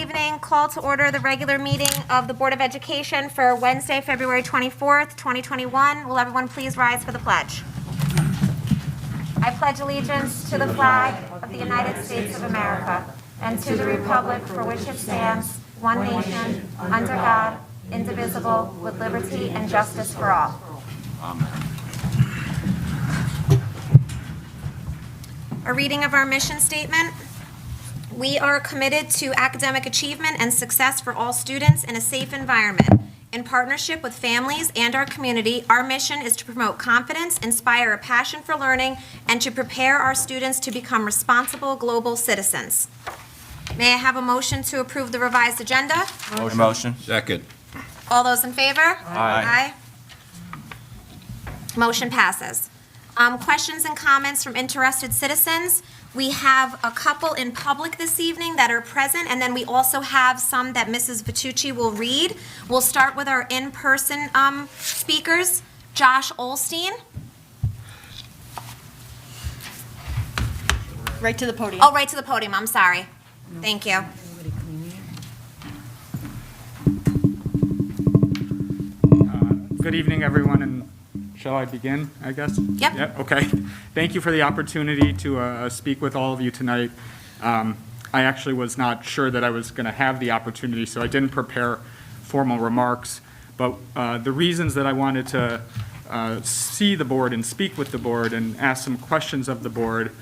evening. Call to order the regular meeting of the Board of Education for Wednesday, February 24th, 2021. Will everyone please rise for the pledge? I pledge allegiance to the flag of the United States of America and to the republic for which it stands, one nation, under God, indivisible, with liberty and justice for all. Amen. A reading of our mission statement. We are committed to academic achievement and success for all students in a safe environment. In partnership with families and our community, our mission is to promote confidence, inspire a passion for learning, and to prepare our students to become responsible global citizens. May I have a motion to approve the revised agenda? Motion. Second. All those in favor? Aye. Motion passes. Questions and comments from interested citizens. We have a couple in public this evening that are present, and then we also have some that Mrs. Vitucci will read. We'll start with our in-person speakers. Josh Olstein. Right to the podium. Oh, right to the podium, I'm sorry. Thank you. Good evening, everyone, and shall I begin, I guess? Yep. Okay. Thank you for the opportunity to speak with all of you tonight. I actually was not sure that I was going to have the opportunity, so I didn't prepare formal remarks. But the reasons that I wanted to see the board and speak with the board and ask some questions of the board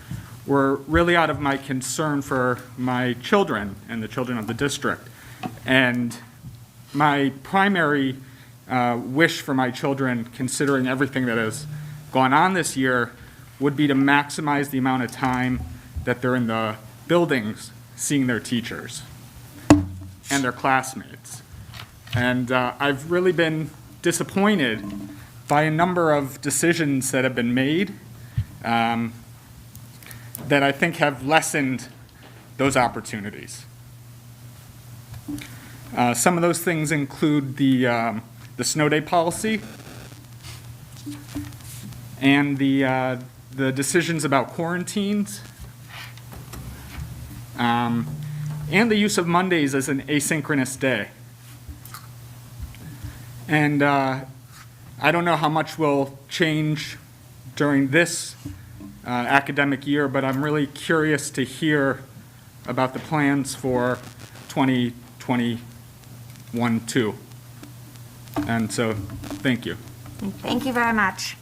were really out of my concern for my children and the children of the district. And my primary wish for my children, considering everything that has gone on this year, would be to maximize the amount of time that they're in the buildings seeing their teachers and their classmates. And I've really been disappointed by a number of decisions that have been made that I think have lessened those opportunities. Some of those things include the snow day policy and the decisions about quarantines and the use of Mondays as an asynchronous day. And I don't know how much will change during this academic year, but I'm really curious to hear about the plans for 2021 too. And so, thank you. Thank you very much.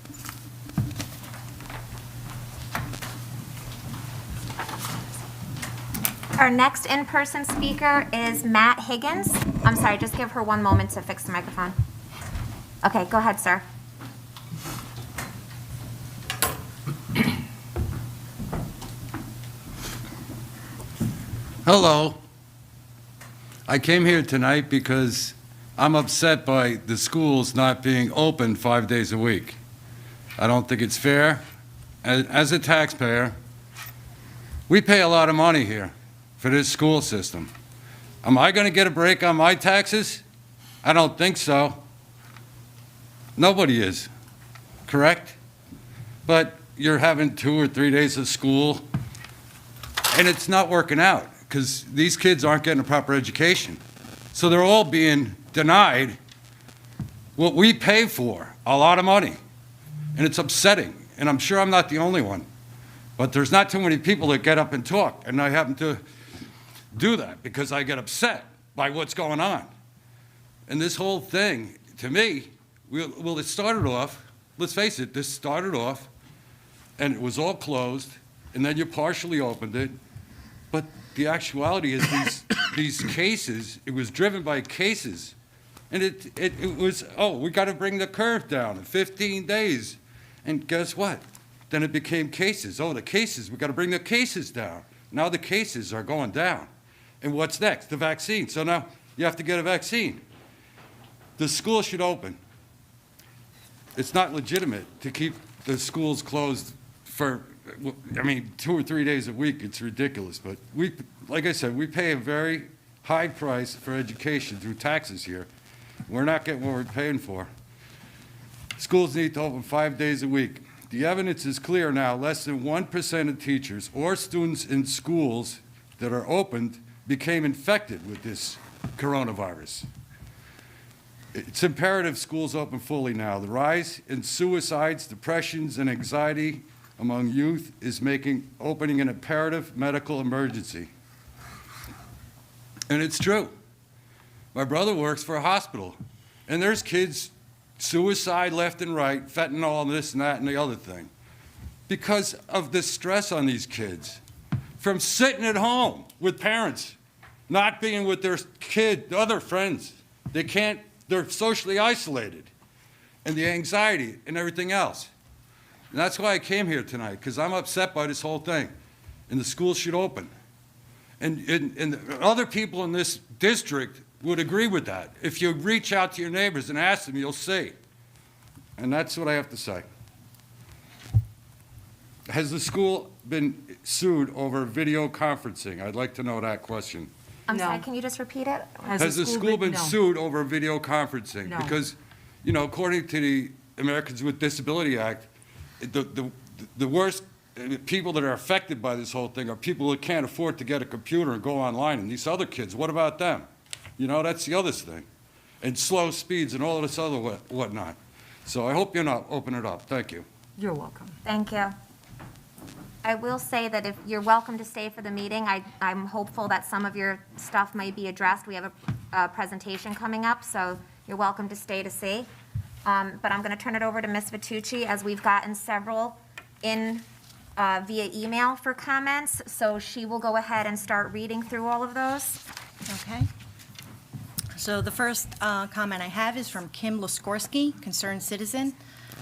Our next in-person speaker is Matt Higgins. I'm sorry, just give her one moment to fix the microphone. Okay, go ahead, sir. Hello. I came here tonight because I'm upset by the schools not being open 5 days a week. I don't think it's fair. As a taxpayer, we pay a lot of money here for this school system. Am I going to get a break on my taxes? I don't think so. Nobody is, correct? But you're having 2 or 3 days of school, and it's not working out because these kids aren't getting a proper education. So they're all being denied what we pay for, a lot of money. And it's upsetting. And I'm sure I'm not the only one. But there's not too many people that get up and talk. And I happen to do that because I get upset by what's going on. And this whole thing, to me, it started off, let's face it, this started off and it was all closed. And then you partially opened it. But the actuality is these cases, it was driven by cases. And it was, oh, we got to bring the curve down in 15 days. And guess what? Then it became cases. Oh, the cases, we got to bring the cases down. Now the cases are going down. And what's next? The vaccine. So now you have to get a vaccine. The school should open. It's not legitimate to keep the schools closed for, 2 or 3 days a week. It's ridiculous. But we, like I said, we pay a very high price for education through taxes here. We're not getting what we're paying for. Schools need to open 5 days a week. The evidence is clear now. Less than 1% of teachers or students in schools that are opened became infected with this coronavirus. It's imperative schools open fully now. The rise in suicides, depressions, and anxiety among youth is making opening an imperative medical emergency. And it's true. My brother works for a hospital, and there's kids suicide left and right, fentanyl and this and that and the other thing, because of the stress on these kids from sitting at home with parents, not being with their other friends. They're socially isolated, and the anxiety and everything else. And that's why I came here tonight, because I'm upset by this whole thing, and the schools should open. And other people in this district would agree with that. If you reach out to your neighbors and ask them, you'll see. And that's what I have to say. Has the school been sued over video conferencing? I'd like to know that question. I'm No. sorry, can you just repeat it? Has the school been no. sued over video conferencing? No. Because, according to the Americans with Disability Act, the worst people that are affected by this whole thing are people that can't afford to get a computer and go online. And these other kids, what about them? That's the other thing. And slow speeds and all of this other whatnot. So I hope you're not open it up. Thank you. You're welcome. Thank you. I will say that if you're welcome to stay for the meeting, I'm hopeful that some of your stuff might be addressed. We have a presentation coming up, so you're welcome to stay to see. But I'm going to turn it over to Ms. Vitucci, as we've gotten several in via email for comments. So she will go ahead and start reading through all of those. Okay. So the first comment I have is from Kim Laskorsky, concerned citizen.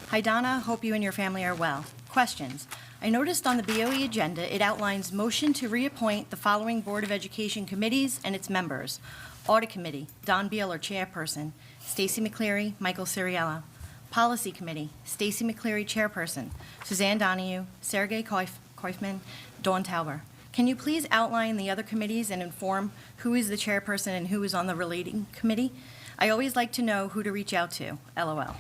Hi, Donna. Hope you and your family are well. Questions. I noticed on the BOE agenda, it outlines motion to reappoint the following Board of Education committees and its members. Audit Committee, Don Beeler, Chairperson. Stacy McCleary, Michael Ciriello. Policy Committee, Stacy McCleary, Chairperson. Suzanne Donahue, Sergey Koifman, Dawn Tauber. Can you please outline the other committees and inform who is the chairperson and who is on the relating committee? I always like to know who to reach out to, LOL.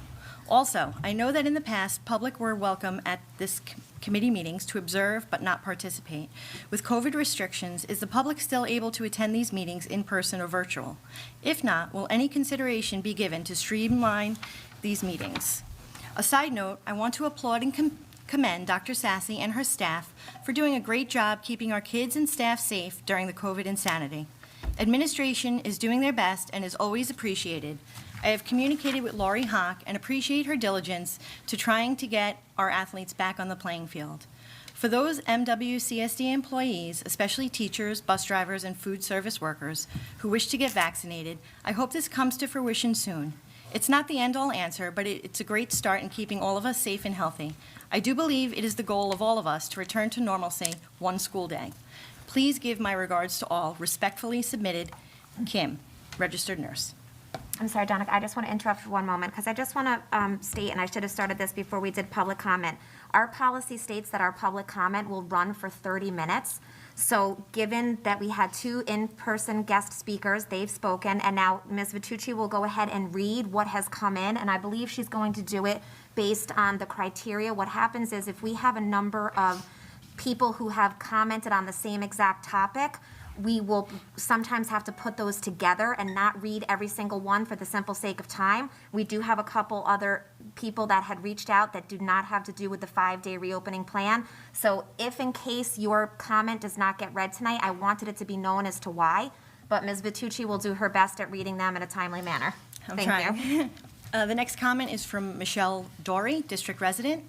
Also, I know that in the past, public were welcome at this committee meetings to observe but not participate. With COVID restrictions, is the public still able to attend these meetings in person or virtual? If not, will any consideration be given to streamline these meetings? A side note, I want to applaud and commend Dr. Sassy and her staff for doing a great job keeping our kids and staff safe during the COVID insanity. Administration is doing their best and is always appreciated. I have communicated with Laurie Hawk and appreciate her diligence to trying to get our athletes back on the playing field. For those MWCSD employees, especially teachers, bus drivers, and food service workers who wish to get vaccinated, I hope this comes to fruition soon. It's not the end-all answer, but it's a great start in keeping all of us safe and healthy. I do believe it is the goal of all of us to return to normalcy one school day. Please give my regards to all. Respectfully submitted, Kim, registered nurse. I'm sorry, Donna, I just want to interrupt for one moment, because I just want to state, and I should have started this before we did public comment. Our policy states that our public comment will run for 30 minutes. So given that we had 2 in-person guest speakers, they've spoken, and now Ms. Vitucci will go ahead and read what has come in, and I believe she's going to do it based on the criteria. What happens is if we have a number of people who have commented on the same exact topic, we will sometimes have to put those together and not read every single one for the simple sake of time. We do have a couple other people that had reached out that do not have to do with the 5-day reopening plan. So if in case your comment does not get read tonight, I wanted it to be known as to why, but Ms. Vitucci will do her best at reading them in a timely manner. I'm Thank trying. you. The next comment is from Michelle Dory, district resident.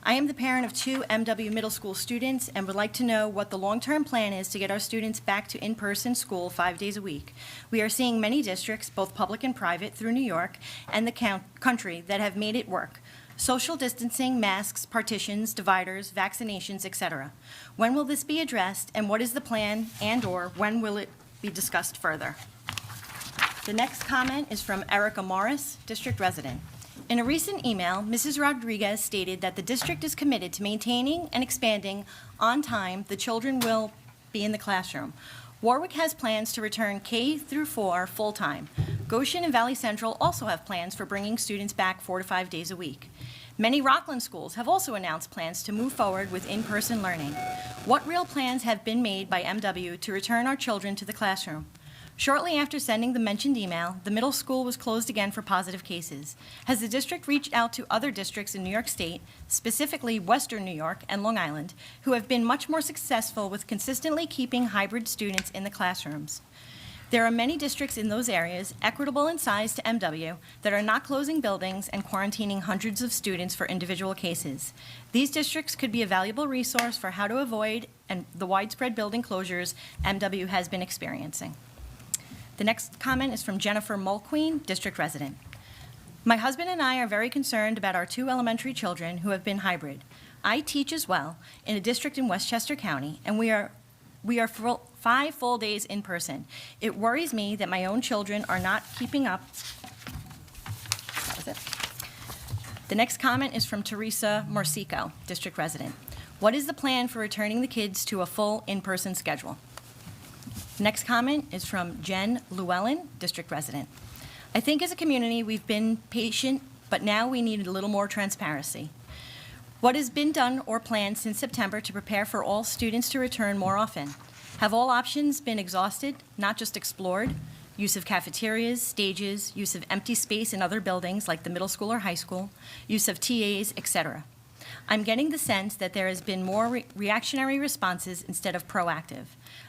I am the parent of 2 MW middle school students and would like to know what the long-term plan is to get our students back to in-person school 5 days a week. We are seeing many districts, both public and private, through New York and the country that have made it work. Social distancing, masks, partitions, dividers, vaccinations, etc. When will this be addressed, and what is the plan, and/or when will it be discussed further? The next comment is from Erica Morris, district resident. In a recent email, Mrs. Rodriguez stated that the district is committed to maintaining and expanding on time the children will be in the classroom. Warwick has plans to return K through 4 full-time. Goshen and Valley Central also have plans for bringing students back 4 to 5 days a week. Many Rockland schools have also announced plans to move forward with in-person learning. What real plans have been made by MW to return our children to the classroom? Shortly after sending the mentioned email, the middle school was closed again for positive cases. Has the district reached out to other districts in New York State, specifically Western New York and Long Island, who have been much more successful with consistently keeping hybrid students in the classrooms? There are many districts in those areas, equitable in size to MW, that are not closing buildings and quarantining hundreds of students for individual cases. These districts could be a valuable resource for how to avoid the widespread building closures MW has been experiencing. The next comment is from Jennifer Mulqueen, district resident. My husband and I are very concerned about our 2 elementary children who have been hybrid. I teach as well in a district in Westchester County, and we are 5 full days in person. It worries me that my own children are not keeping up. That was it. The next comment is from Teresa Morsico, district resident. What is the plan for returning the kids to a full in-person schedule? Next comment is from Jen Llewellyn, district resident. I think as a community we've been patient, but now we need a little more transparency. What has been done or planned since September to prepare for all students to return more often? Have all options been exhausted, not just explored? Use of cafeterias, stages, use of empty space in other buildings like the middle school or high school, use of TAs, etc. I'm getting the sense that there has been more reactionary responses instead of proactive.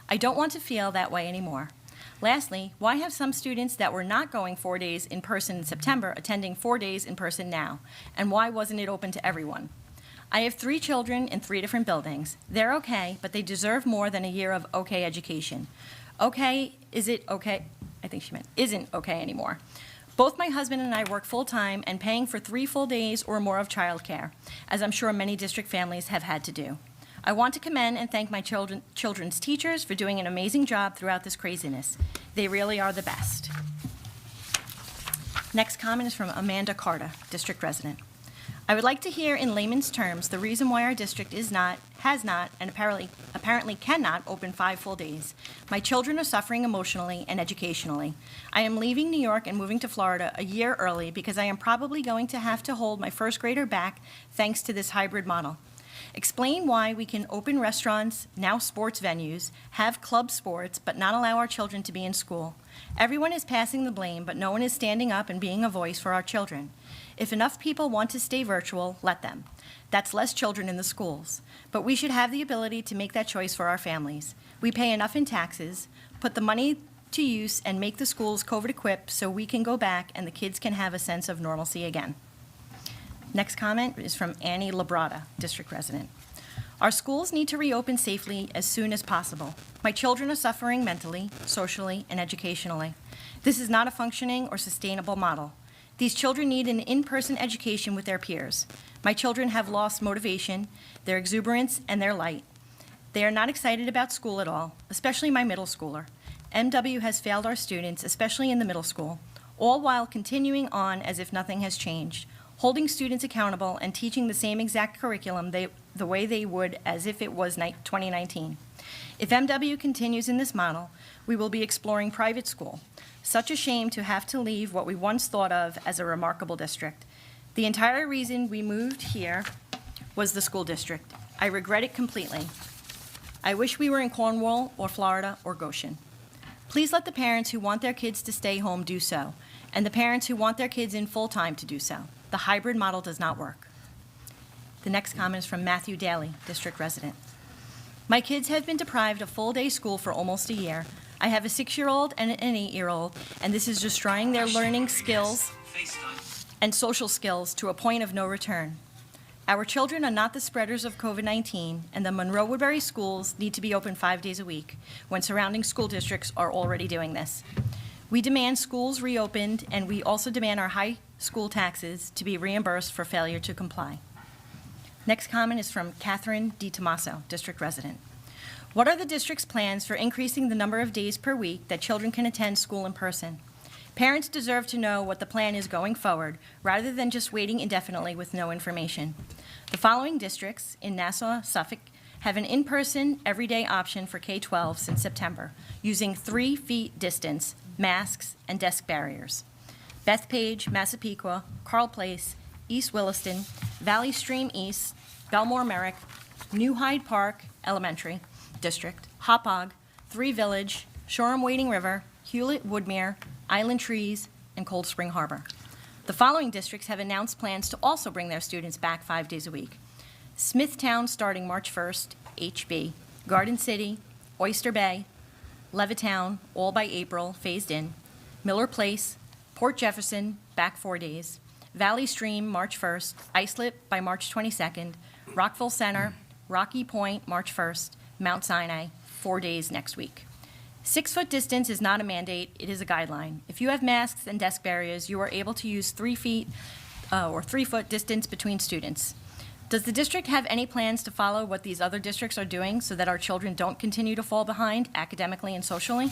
I don't want to feel that way anymore. Lastly, why have some students that were not going 4 days in person in September attending 4 days in person now? And why wasn't it open to everyone? I have 3 children in 3 different buildings. They're okay, but they deserve more than a year of okay education. Okay, is it okay? I think she meant isn't okay anymore. Both my husband and I work full-time and paying for 3 full days or more of childcare, as I'm sure many district families have had to do. I want to commend and thank my children's teachers for doing an amazing job throughout this craziness. They really are the best. Next comment is from Amanda Carter, district resident. I would like to hear in layman's terms the reason why our district has not, and apparently cannot open 5 full days. My children are suffering emotionally and educationally. I am leaving New York and moving to Florida a year early because I am probably going to have to hold my first grader back thanks to this hybrid model. Explain why we can open restaurants, now sports venues, have club sports, but not allow our children to be in school. Everyone is passing the blame, but no one is standing up and being a voice for our children. If enough people want to stay virtual, let them. That's less children in the schools. But we should have the ability to make that choice for our families. We pay enough in taxes, put the money to use, and make the schools COVID-equipped so we can go back and the kids can have a sense of normalcy again. Next comment is from Annie Labrada, district resident. Our schools need to reopen safely as soon as possible. My children are suffering mentally, socially, and educationally. This is not a functioning or sustainable model. These children need an in-person education with their peers. My children have lost motivation, their exuberance, and their light. They are not excited about school at all, especially my middle schooler. MW has failed our students, especially in the middle school, all while continuing on as if nothing has changed, holding students accountable and teaching the same exact curriculum the way they would as if it was 2019. If MW continues in this model, we will be exploring private school. Such a shame to have to leave what we once thought of as a remarkable district. The entire reason we moved here was the school district. I regret it completely. I wish we were in Cornwall or Florida or Goshen. Please let the parents who want their kids to stay home do so, and the parents who want their kids in full-time to do so. The hybrid model does not work. The next comment is from Matthew Daly, district resident. My kids have been deprived of full-day school for almost a year. I have a 6-year-old and an 8-year-old, and this is destroying their learning skills and social skills to a point of no return. Our children are not the spreaders of COVID-19, and the Monroe-Woodbury schools need to be open 5 days a week, when surrounding school districts are already doing this. We demand schools reopened, and we also demand our high school taxes to be reimbursed for failure to comply. Next comment is from Catherine DiTomaso, district resident. What are the district's plans for increasing the number of days per week that children can attend school in person? Parents deserve to know what the plan is going forward, rather than just waiting indefinitely with no information. The following districts in Nassau, Suffolk, have an in-person, everyday option for K-12 since September, using 3 feet distance, masks, and desk barriers. Bethpage, Massapequa, Carl Place, East Williston, Valley Stream East, Belmore Merrick, New Hyde Park Elementary District, Hopog, Three Village, Shoreham Wading River, Hewlett Woodmere, Island Trees, and Cold Spring Harbor. The following districts have announced plans to also bring their students back 5 days a week. Smithtown starting March 1st, HB, Garden City, Oyster Bay, Levittown, all by April, phased in, Miller Place, Port Jefferson, back 4 days, Valley Stream, March 1st, Islip by March 22nd, Rockville Center, Rocky Point, March 1st, Mount Sinai, 4 days next week. 6-foot distance is not a mandate, it is a guideline. If you have masks and desk barriers, you are able to use 3 feet or 3-foot distance between students. Does the district have any plans to follow what these other districts are doing so that our children don't continue to fall behind academically and socially?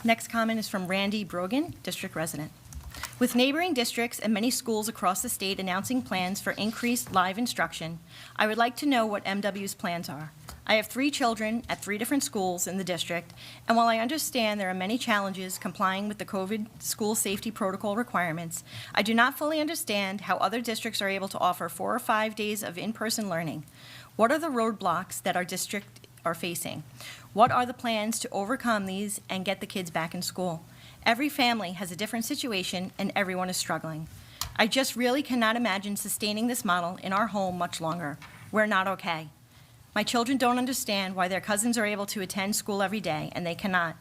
Next comment is from Randy Brogan, district resident. With neighboring districts and many schools across the state announcing plans for increased live instruction, I would like to know what MW's plans are. I have 3 children at 3 different schools in the district, and while I understand there are many challenges complying with the COVID school safety protocol requirements, I do not fully understand how other districts are able to offer 4 or 5 days of in-person learning. What are the roadblocks that our district are facing? What are the plans to overcome these and get the kids back in school? Every family has a different situation, and everyone is struggling. I just really cannot imagine sustaining this model in our home much longer. We're not okay. My children don't understand why their cousins are able to attend school every day, and they cannot.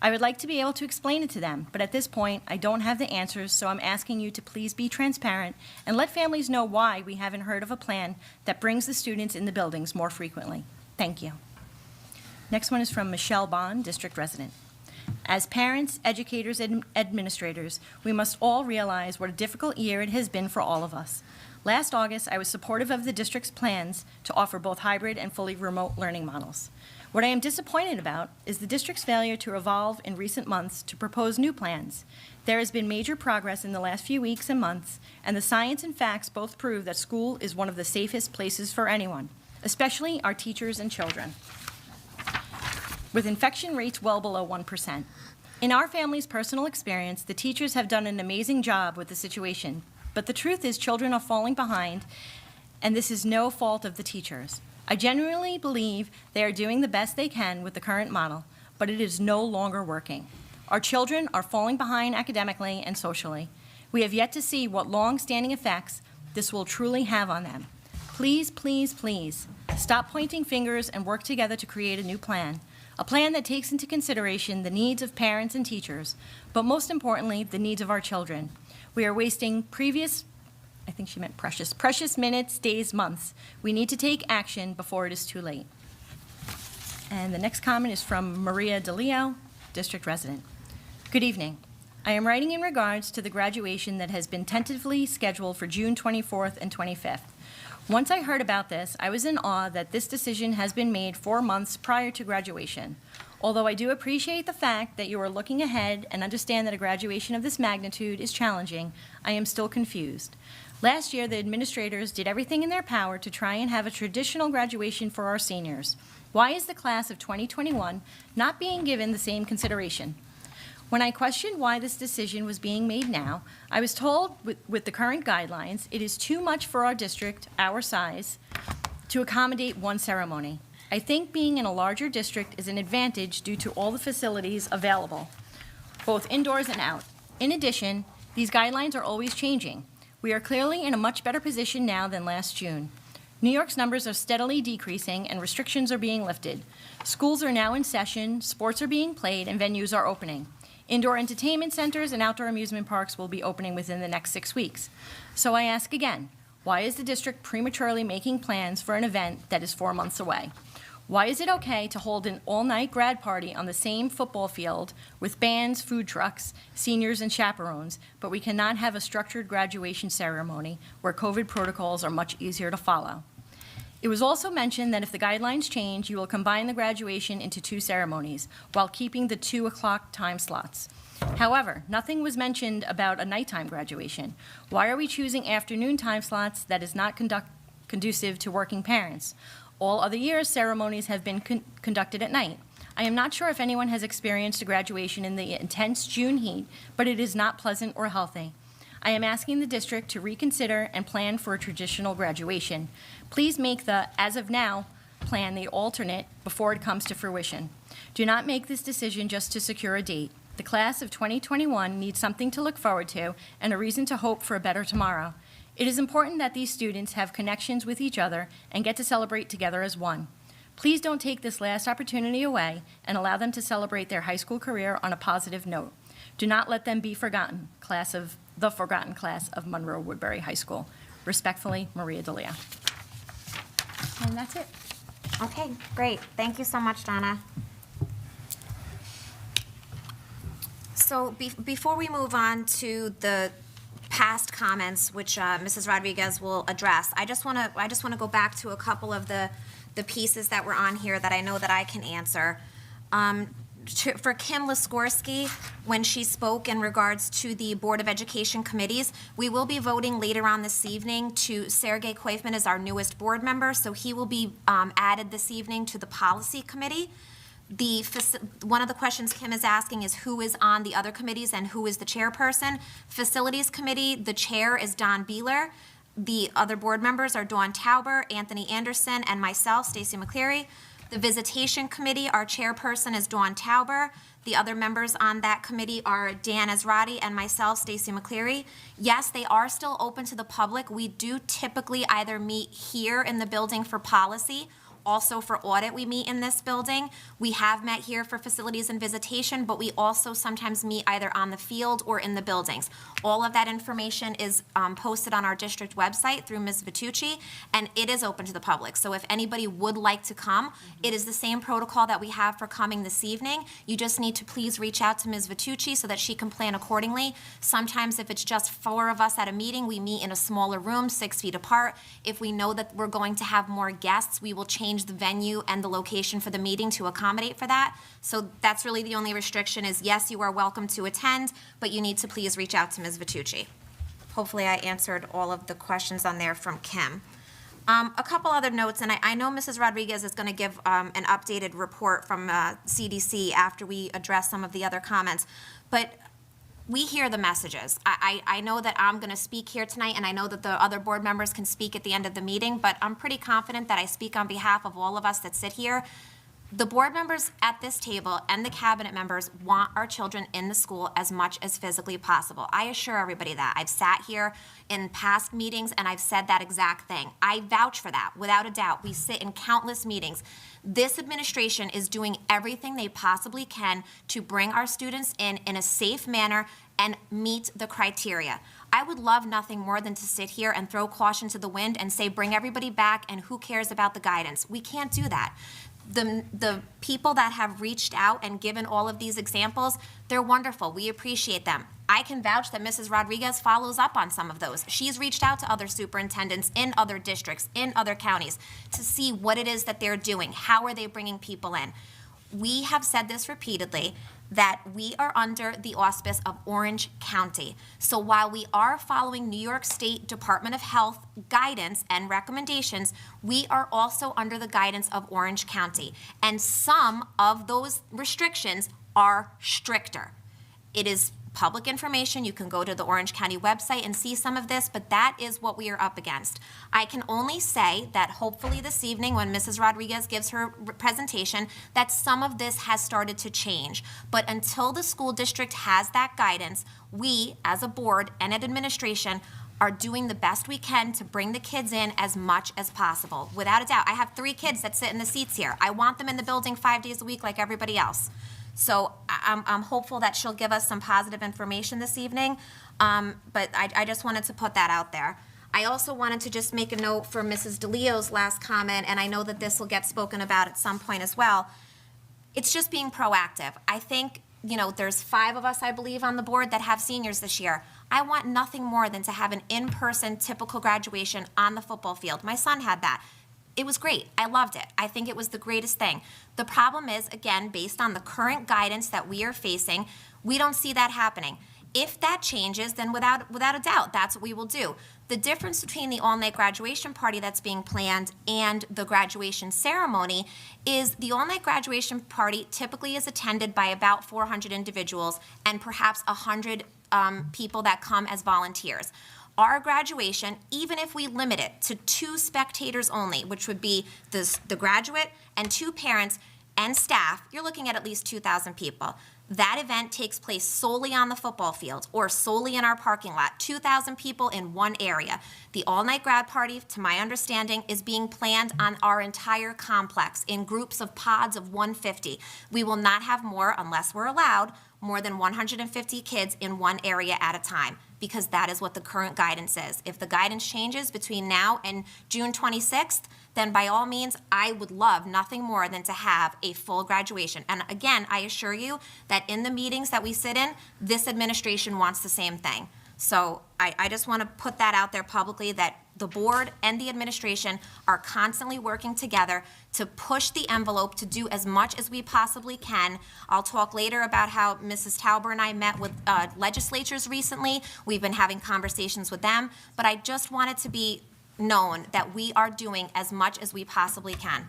I would like to be able to explain it to them, but at this point, I don't have the answers, so I'm asking you to please be transparent and let families know why we haven't heard of a plan that brings the students in the buildings more frequently. Thank you. Next one is from Michelle Bond, district resident. As parents, educators, and administrators, we must all realize what a difficult year it has been for all of us. Last August, I was supportive of the district's plans to offer both hybrid and fully remote learning models. What I am disappointed about is the district's failure to evolve in recent months to propose new plans. There has been major progress in the last few weeks and months, and the science and facts both prove that school is one of the safest places for anyone, especially our teachers and children, with infection rates well below 1%. In our family's personal experience, the teachers have done an amazing job with the situation, but the truth is children are falling behind, and this is no fault of the teachers. I genuinely believe they are doing the best they can with the current model, but it is no longer working. Our children are falling behind academically and socially. We have yet to see what long-standing effects this will truly have on them. Please, please, please, stop pointing fingers and work together to create a new plan. A plan that takes into consideration the needs of parents and teachers, but most importantly, the needs of our children. We are wasting precious minutes, days, months. We need to take action before it is too late. And the next comment is from Maria DeLeo, district resident. Good evening. I am writing in regards to the graduation that has been tentatively scheduled for June 24th and 25th. Once I heard about this, I was in awe that this decision has been made 4 months prior to graduation. Although I do appreciate the fact that you are looking ahead and understand that a graduation of this magnitude is challenging, I am still confused. Last year, the administrators did everything in their power to try and have a traditional graduation for our seniors. Why is the class of 2021 not being given the same consideration? When I questioned why this decision was being made now, I was told with the current guidelines, it is too much for our district, our size, to accommodate one ceremony. I think being in a larger district is an advantage due to all the facilities available, both indoors and out. In addition, these guidelines are always changing. We are clearly in a much better position now than last June. New York's numbers are steadily decreasing and restrictions are being lifted. Schools are now in session, sports are being played, and venues are opening. Indoor entertainment centers and outdoor amusement parks will be opening within the next 6 weeks. So I ask again, why is the district prematurely making plans for an event that is 4 months away? Why is it okay to hold an all-night grad party on the same football field with bands, food trucks, seniors, and chaperones, but we cannot have a structured graduation ceremony where COVID protocols are much easier to follow? It was also mentioned that if the guidelines change, you will combine the graduation into 2 ceremonies while keeping the 2 o'clock time slots. However, nothing was mentioned about a nighttime graduation. Why are we choosing afternoon time slots that is not conducive to working parents? All other years, ceremonies have been conducted at night. I am not sure if anyone has experienced a graduation in the intense June heat, but it is not pleasant or healthy. I am asking the district to reconsider and plan for a traditional graduation. Please make the, as of now, plan the alternate before it comes to fruition. Do not make this decision just to secure a date. The class of 2021 needs something to look forward to and a reason to hope for a better tomorrow. It is important that these students have connections with each other and get to celebrate together as one. Please don't take this last opportunity away and allow them to celebrate their high school career on a positive note. Do not let them be forgotten, the forgotten class of Monroe-Woodbury High School. Respectfully, Maria Delia. And that's it. Okay, great. Thank you so much, Donna. So before we move on to the past comments, which Mrs. Rodriguez will address, I just want to go back to a couple of the pieces that were on here that I know that I can answer. For Kim Laskorsky, when she spoke in regards to the Board of Education committees, we will be voting later on this evening to Sergey Koifman as our newest board member, so he will be added this evening to the policy committee. One of the questions Kim is asking is who is on the other committees and who is the chairperson. Facilities Committee, the chair is Don Beeler. The other board members are Dawn Tauber, Anthony Anderson, and myself, Stacy McCleary. The Visitation Committee, our chairperson is Dawn Tauber. The other members on that committee are Dan Azrati and myself, Stacy McCleary. Yes, they are still open to the public. We do typically either meet here in the building for policy. Also for audit, we meet in this building. We have met here for facilities and visitation, but we also sometimes meet either on the field or in the buildings. All of that information is posted on our district website through Ms. Vitucci, and it is open to the public. So if anybody would like to come, it is the same protocol that we have for coming this evening. You just need to please reach out to Ms. Vitucci so that she can plan accordingly. Sometimes if it's just 4 of us at a meeting, we meet in a smaller room, 6 feet apart. If we know that we're going to have more guests, we will change the venue and the location for the meeting to accommodate for that. So that's really the only restriction is, yes, you are welcome to attend, but you need to please reach out to Ms. Vitucci. Hopefully I answered all of the questions on there from Kim. A couple other notes, and I know Mrs. Rodriguez is going to give an updated report from CDC after we address some of the other comments, but we hear the messages. I know that I'm going to speak here tonight, and I know that the other board members can speak at the end of the meeting, but I'm pretty confident that I speak on behalf of all of us that sit here. The board members at this table and the cabinet members want our children in the school as much as physically possible. I assure everybody that. I've sat here in past meetings and I've said that exact thing. I vouch for that, without a doubt. We sit in countless meetings. This administration is doing everything they possibly can to bring our students in a safe manner and meet the criteria. I would love nothing more than to sit here and throw caution to the wind and say, bring everybody back and who cares about the guidance. We can't do that. The people that have reached out and given all of these examples, they're wonderful. We appreciate them. I can vouch that Mrs. Rodriguez follows up on some of those. She's reached out to other superintendents in other districts, in other counties, to see what it is that they're doing. How are they bringing people in? We have said this repeatedly, that we are under the auspice of Orange County. So while we are following New York State Department of Health guidance and recommendations, we are also under the guidance of Orange County. And some of those restrictions are stricter. It is public information. You can go to the Orange County website and see some of this, but that is what we are up against. I can only say that hopefully this evening when Mrs. Rodriguez gives her presentation, that some of this has started to change. But until the school district has that guidance, we as a board and an administration are doing the best we can to bring the kids in as much as possible. Without a doubt, I have 3 kids that sit in the seats here. I want them in the building 5 days a week like everybody else. So I'm hopeful that she'll give us some positive information this evening, but I just wanted to put that out there. I also wanted to just make a note for Mrs. DeLeo's last comment, and I know that this will get spoken about at some point as well. It's just being proactive. I think, there's 5 of us, I believe, on the board that have seniors this year. I want nothing more than to have an in-person typical graduation on the football field. My son had that. It was great. I loved it. I think it was the greatest thing. The problem is, again, based on the current guidance that we are facing, we don't see that happening. If that changes, then without a doubt, that's what we will do. The difference between the all-night graduation party that's being planned and the graduation ceremony is the all-night graduation party typically is attended by about 400 individuals and perhaps 100 people that come as volunteers. Our graduation, even if we limit it to 2 spectators only, which would be the graduate and 2 parents and staff, you're looking at least 2,000 people. That event takes place solely on the football field or solely in our parking lot, 2,000 people in one area. The all-night grad party, to my understanding, is being planned on our entire complex in groups of pods of 150. We will not have more, unless we're allowed, more than 150 kids in one area at a time, because that is what the current guidance is. If the guidance changes between now and June 26th, then by all means, I would love nothing more than to have a full graduation. And again, I assure you that in the meetings that we sit in, this administration wants the same thing. So I just want to put that out there publicly, that the board and the administration are constantly working together to push the envelope to do as much as we possibly can. I'll talk later about how Mrs. Tauber and I met with legislatures recently. We've been having conversations with them, but I just want it to be known that we are doing as much as we possibly can.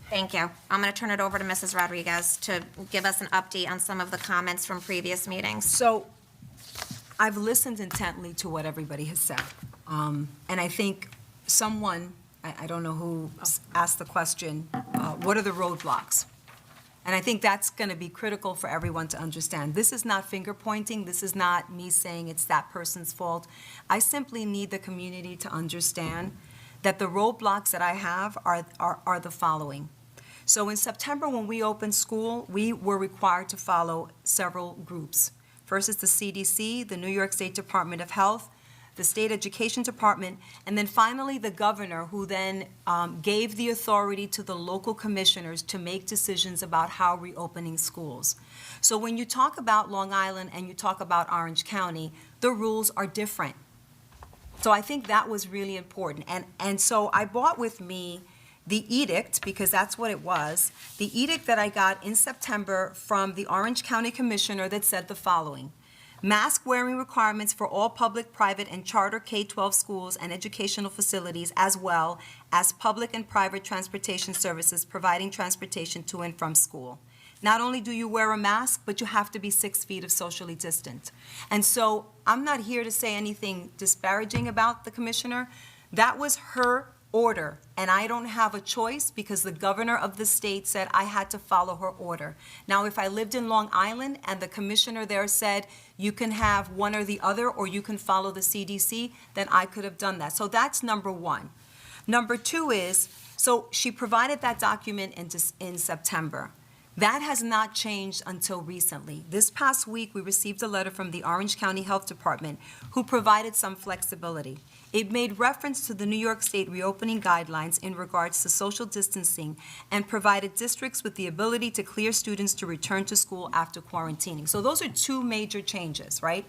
Thank you. I'm going to turn it over to Mrs. Rodriguez to give us an update on some of the comments from previous meetings. So I've listened intently to what everybody has said. And I think someone, I don't know who asked the question, what are the roadblocks? And I think that's going to be critical for everyone to understand. This is not finger pointing. This is not me saying it's that person's fault. I simply need the community to understand that the roadblocks that I have are the following. So in September, when we opened school, we were required to follow several groups. First is the CDC, the New York State Department of Health, the State Education Department, and then finally the governor, who then gave the authority to the local commissioners to make decisions about how reopening schools. So when you talk about Long Island and you talk about Orange County, the rules are different. So I think that was really important. And so I brought with me the edict, because that's what it was, the edict that I got in September from the Orange County Commissioner that said the following: mask wearing requirements for all public, private, and charter K-12 schools and educational facilities, as well as public and private transportation services providing transportation to and from school. Not only do you wear a mask, but you have to be 6 feet of socially distant. And so I'm not here to say anything disparaging about the commissioner. That was her order, and I don't have a choice because the governor of the state said I had to follow her order. Now, if I lived in Long Island and the commissioner there said you can have one or the other, or you can follow the CDC, then I could have done that. So that's number one. Number two is, so she provided that document in September. That has not changed until recently. This past week, we received a letter from the Orange County Health Department who provided some flexibility. It made reference to the New York State reopening guidelines in regards to social distancing and provided districts with the ability to clear students to return to school after quarantining. So those are 2 major changes, right?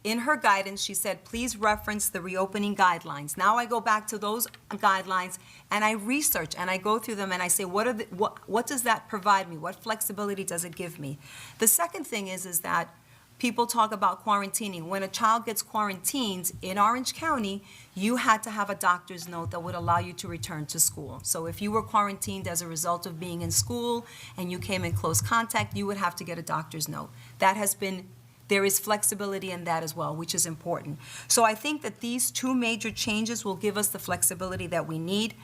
In her guidance, she said, please reference the reopening guidelines. Now I go back to those guidelines and I research and I go through them and I say, what does that provide me? What flexibility does it give me? The second thing is that people talk about quarantining. When a child gets quarantined in Orange County, you had to have a doctor's note that would allow you to return to school. So if you were quarantined as a result of being in school and you came in close contact, you would have to get a doctor's note. There is flexibility in that as well, which is important. So I think that these 2 major changes will give us the flexibility that we need.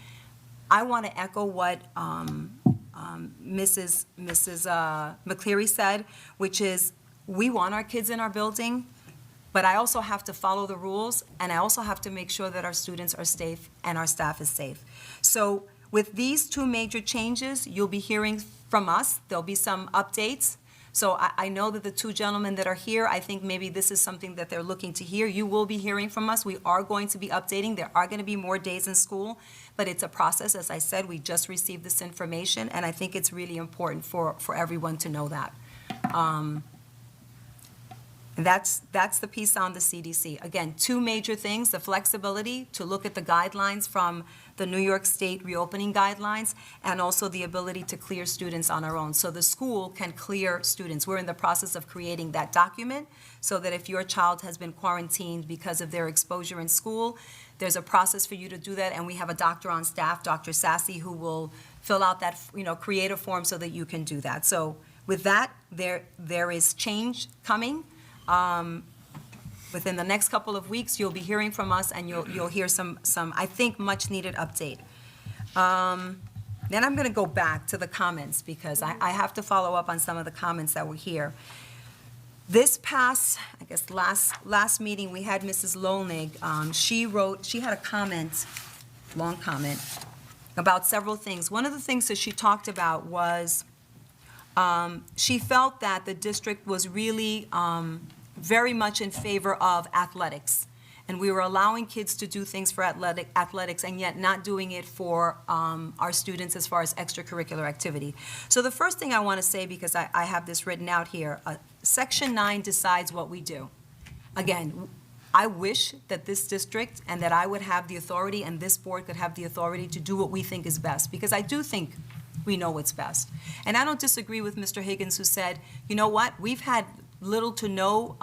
I want to echo what Mrs. McCleary said, which is we want our kids in our building, but I also have to follow the rules, and I also have to make sure that our students are safe and our staff is safe. So with these 2 major changes, you'll be hearing from us. There'll be some updates. So I know that the 2 gentlemen that are here, I think maybe this is something that they're looking to hear. You will be hearing from us. We are going to be updating. There are going to be more days in school, but it's a process. As I said, we just received this information, and I think it's really important for everyone to know that. That's the piece on the CDC. Again, 2 major things: the flexibility to look at the guidelines from the New York State reopening guidelines, and also the ability to clear students on our own. So the school can clear students. We're in the process of creating that document so that if your child has been quarantined because of their exposure in school, there's a process for you to do that, and we have a doctor on staff, Dr. Sassy, who will fill out that, create a form so that you can do that. So with that, there is change coming. Within the next couple of weeks, you'll be hearing from us, and you'll hear some, I think, much-needed update. Then I'm going to go back to the comments, because I have to follow up on some of the comments that were here. This past, I guess, last meeting, we had Mrs. Lolnig. She had a comment, long comment, about several things. One of the things that she talked about was she felt that the district was really very much in favor of athletics. And we were allowing kids to do things for athletics and yet not doing it for our students as far as extracurricular activity. So the first thing I want to say, because I have this written out here, Section 9 decides what we do. Again, I wish that this district and that I would have the authority and this board could have the authority to do what we think is best, because I do think we know what's best. And I don't disagree with Mr. Higgins, who said, you know what, we've had little to no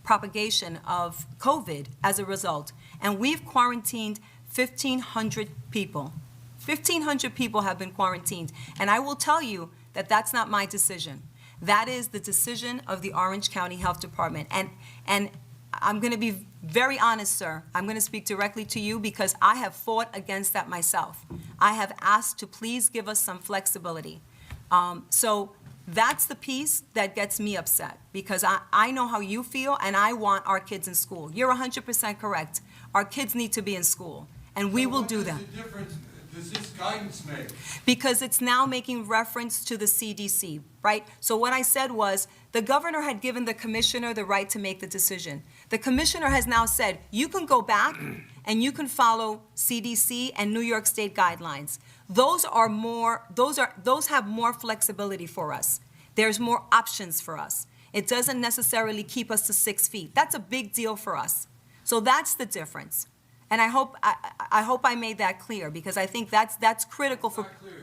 propagation of COVID as a result, and we've quarantined 1,500 people. 1,500 people have been quarantined, and I will tell you that that's not my decision. That is the decision of the Orange County Health Department, and I'm going to be very honest, sir. I'm going to speak directly to you because I have fought against that myself. I have asked to please give us some flexibility. So that's the piece that gets me upset, because I know how you feel, and I want our kids in school. You're 100% correct. Our kids need to be in school, and we will do that. What difference does this guidance make? Because it's now making reference to the CDC, right? So what I said was, the governor had given the commissioner the right to make the decision. The commissioner has now said, you can go back and you can follow CDC and New York State guidelines. Those have more flexibility for us. There's more options for us. It doesn't necessarily keep us to 6 feet. That's a big deal for us. So that's the difference. And I hope I made that clear, because I think that's critical for. It's not clear.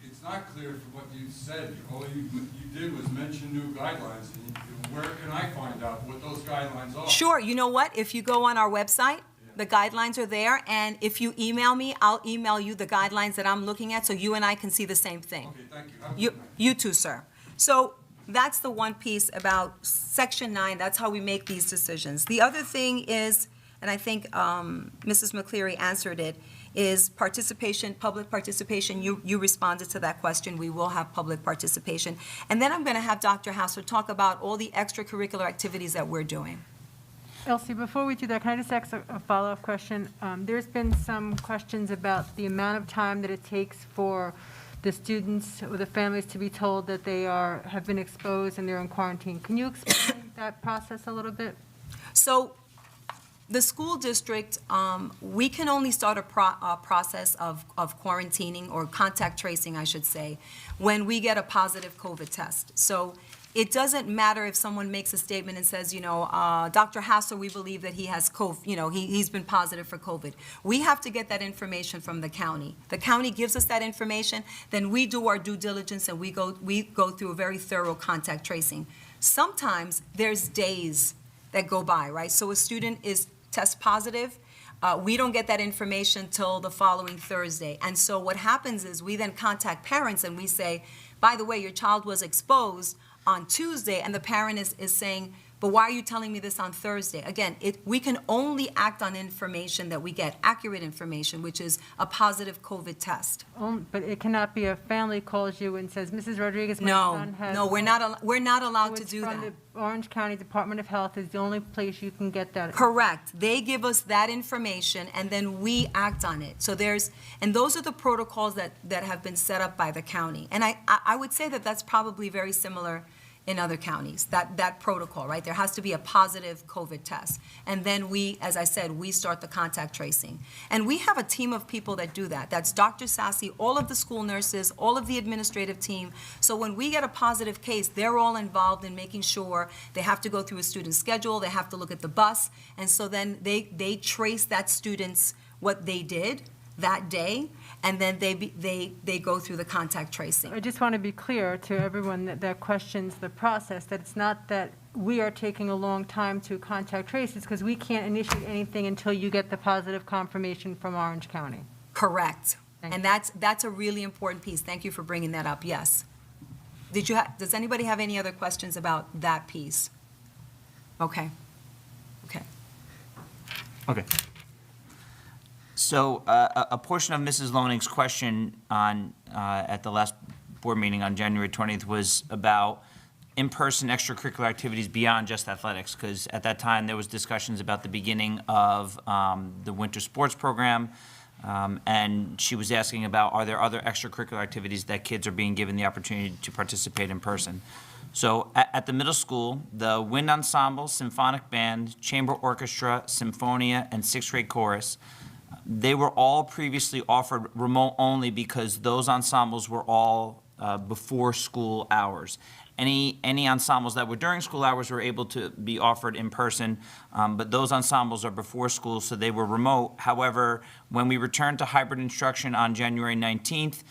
It's not clear from what you said. All you did was mention new guidelines. And where can I find out what those guidelines are? Sure. You know what? If you go on our website, the guidelines are there. And if you email me, I'll email you the guidelines that I'm looking at, so you and I can see the same thing. Okay, thank you. Have a good night. You too, sir. So that's the one piece about Section 9. That's how we make these decisions. The other thing is, and I think Mrs. McCleary answered it, is participation, public participation. You responded to that question. We will have public participation. And then I'm going to have Dr. Hassler talk about all the extracurricular activities that we're doing. Elsie, before we do that, can I just ask a follow-up question? There's been some questions about the amount of time that it takes for the students or the families to be told that they have been exposed and they're in quarantine. Can you explain that process a little bit? So the school district, we can only start a process of quarantining, or contact tracing, I should say, when we get a positive COVID test. So it doesn't matter if someone makes a statement and says, Dr. Hassler, we believe that he has COVID, he's been positive for COVID. We have to get that information from the county. The county gives us that information, then we do our due diligence, and we go through a very thorough contact tracing. Sometimes there's days that go by, right? So a student is test positive, we don't get that information till the following Thursday. And so what happens is we then contact parents and we say, by the way, your child was exposed on Tuesday, and the parent is saying, but why are you telling me this on Thursday? Again, we can only act on information that we get, accurate information, which is a positive COVID test. But it cannot be a family calls you and says, Mrs. Rodriguez, my son has. No, we're not allowed to It's do from that. the Orange County Department of Health is the only place you can get that. Correct. They give us that information, and then we act on it. So and those are the protocols that have been set up by the county. And I would say that that's probably very similar in other counties, that protocol, right? There has to be a positive COVID test. And then as I said, we start the contact tracing. And we have a team of people that do that. That's Dr. Sassy, all of the school nurses, all of the administrative team. So when we get a positive case, they're all involved in making sure they have to go through a student schedule, they have to look at the bus, and so then they trace that student's, what they did that day, and then they go through the contact tracing. I just want to be clear to everyone that questions the process, that it's not that we are taking a long time to contact trace, it's because we can't initiate anything until you get the positive confirmation from Orange County. Correct. Thank And you. that's a really important piece. Thank you for bringing that up, yes. Does anybody have any other questions about that piece? Okay. Okay. So a portion of Mrs. Loning's question on, at the last board meeting on January 20th was about in-person extracurricular activities beyond just athletics, because at that time, there was discussions about the beginning of the winter sports program, and she was asking about, are there other extracurricular activities that kids are being given the opportunity to participate in person? So at the middle school, the wind ensemble, symphonic band, chamber orchestra, symphonia, and sixth grade chorus, they were all previously offered remote only because those ensembles were all before school hours. Any ensembles that were during school hours were able to be offered in person, but those ensembles are before school, so they were remote. However, when we returned to hybrid instruction on January 19th,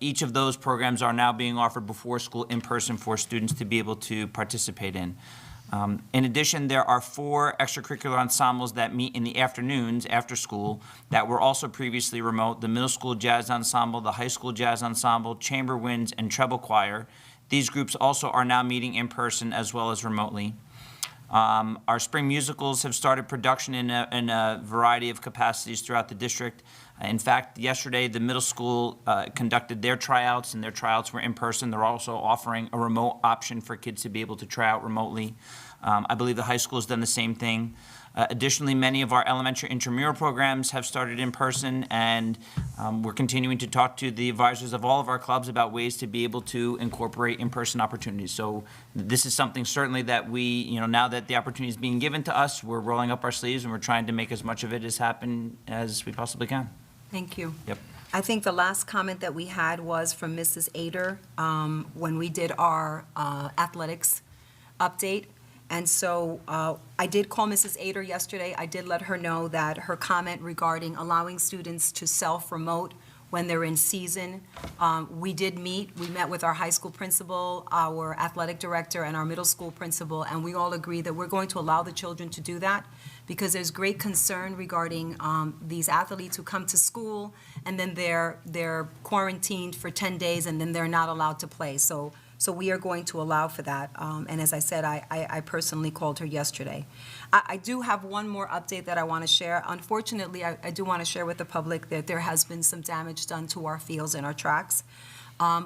each of those programs are now being offered before school in person for students to be able to participate in. In addition, there are 4 extracurricular ensembles that meet in the afternoons after school that were also previously remote: the middle school jazz ensemble, the high school jazz ensemble, chamber winds, and treble choir. These groups also are now meeting in person as well as remotely. Our spring musicals have started production in a variety of capacities throughout the district. In fact, yesterday, the middle school conducted their tryouts, and their tryouts were in person. They're also offering a remote option for kids to be able to try out remotely. I believe the high school has done the same thing. Additionally, many of our elementary intramural programs have started in person, and we're continuing to talk to the advisors of all of our clubs about ways to be able to incorporate in-person opportunities. So this is something certainly that we, now that the opportunity is being given to us, we're rolling up our sleeves and we're trying to make as much of it as happen as we possibly can. Thank you. Yep. I think the last comment that we had was from Mrs. Ader when we did our athletics update. And so I did call Mrs. Ader yesterday. I did let her know that her comment regarding allowing students to self-remote when they're in season, we did meet. We met with our high school principal, our athletic director, and our middle school principal, and we all agree that we're going to allow the children to do that because there's great concern regarding these athletes who come to school and then they're quarantined for 10 days and then they're not allowed to play. So we are going to allow for that. And as I said, I personally called her yesterday. I do have one more update that I want to share. Unfortunately, I do want to share with the public that there has been some damage done to our fields and our tracks.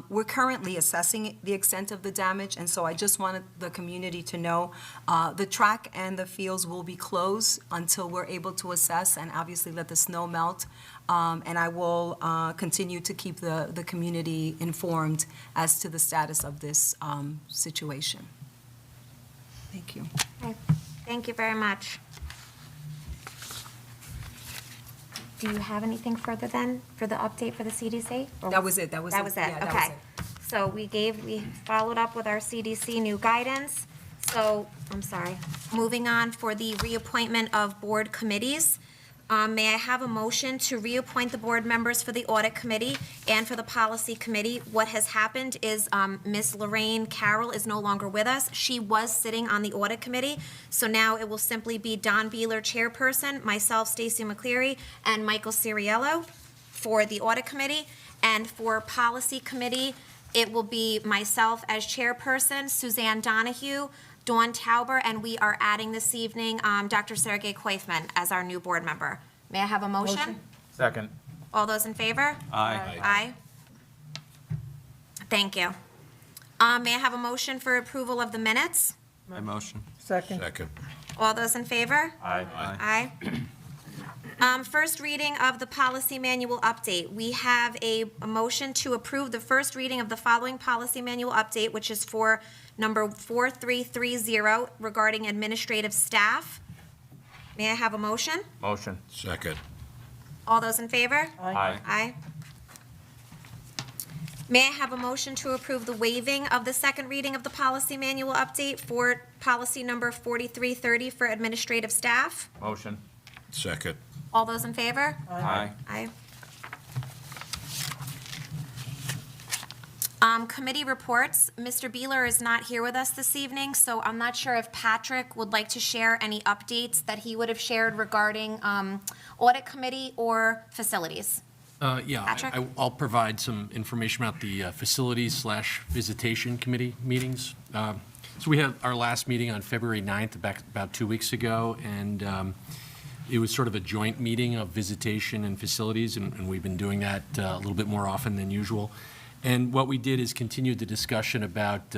We're currently assessing the extent of the damage, and so I just wanted the community to know the track and the fields will be closed until we're able to assess and obviously let the snow melt. And I will continue to keep the community informed as to the status of this situation. Thank you. Okay. Thank you very much. Do you have anything further then for the update for the CDC? Or That was it. That was That was it, yeah, that was okay. it. So we followed up with our CDC new guidance. So, I'm sorry, moving on for the reappointment of board committees. May I have a motion to reappoint the board members for the Audit Committee and for the Policy Committee? What has happened is Ms. Lorraine Carroll is no longer with us. She was sitting on the Audit Committee, so now it will simply be Don Beeler, chairperson, myself, Stacy McCleary, and Michael Ciriello for the Audit Committee. And for Policy Committee, it will be myself as chairperson, Suzanne Donahue, Dawn Tauber, and we are adding this evening Dr. Sergey Koifman as our new board member. May I have a motion? Second. All those in favor? Aye. Aye. Thank you. May I have a motion for approval of the minutes? My motion. Second. All those in favor? Aye. Aye. First reading of the policy manual update. We have a motion to approve the first reading of the following policy manual update, which is for number 4330 regarding administrative staff. May I have a motion? Motion. Second. All those in favor? Aye. Aye. May I have a motion to approve the waiving of the second reading of the policy manual update for policy number 4330 for administrative staff? Motion. Second. All those in favor? Aye. Aye. Committee reports. Mr. Beeler is not here with us this evening, so I'm not sure if Patrick would like to share any updates that he would have shared regarding Audit Committee or facilities. Yeah, Patrick? I'll provide some information about the Facilities/Visitation Committee meetings. So we had our last meeting on February 9th, about 2 weeks ago, and it was sort of a joint meeting of visitation and facilities, and we've been doing that a little bit more often than usual. And what we did is continue the discussion about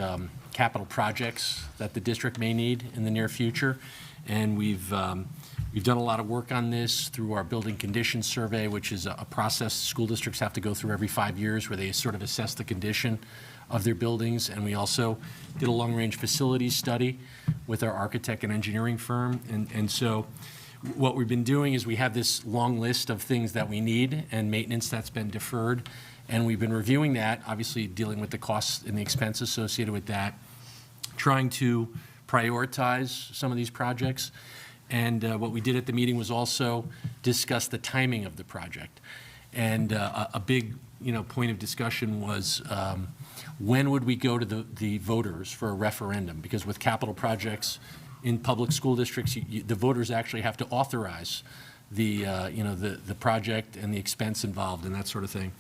capital projects that the district may need in the near future. And we've done a lot of work on this through our building conditions survey, which is a process school districts have to go through every 5 years where they sort of assess the condition of their buildings. And we also did a long-range facilities study with our architect and engineering firm. And so what we've been doing is we have this long list of things that we need and maintenance that's been deferred. And we've been reviewing that, obviously dealing with the costs and the expense associated with that, trying to prioritize some of these projects. And what we did at the meeting was also discuss the timing of the project. And a big, point of discussion was when would we go to the voters for a referendum? Because with capital projects in public school districts, the voters actually have to authorize the project and the expense involved and that sort of thing.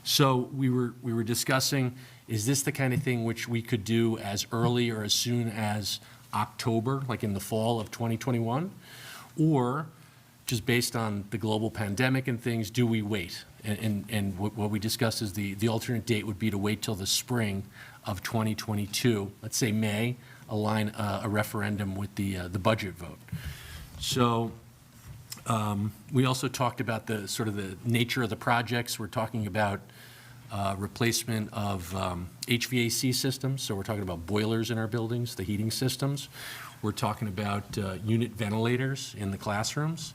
So we were discussing, is this the kind of thing which we could do as early or as soon as October, like in the fall of 2021? Or just based on the global pandemic and things, do we wait? And what we discussed is the alternate date would be to wait till the spring of 2022, let's say May, align a referendum with the budget vote. So we also talked about the sort of the nature of the projects. We're talking about replacement of HVAC systems. So we're talking about boilers in our buildings, the heating systems. We're talking about unit ventilators in the classrooms.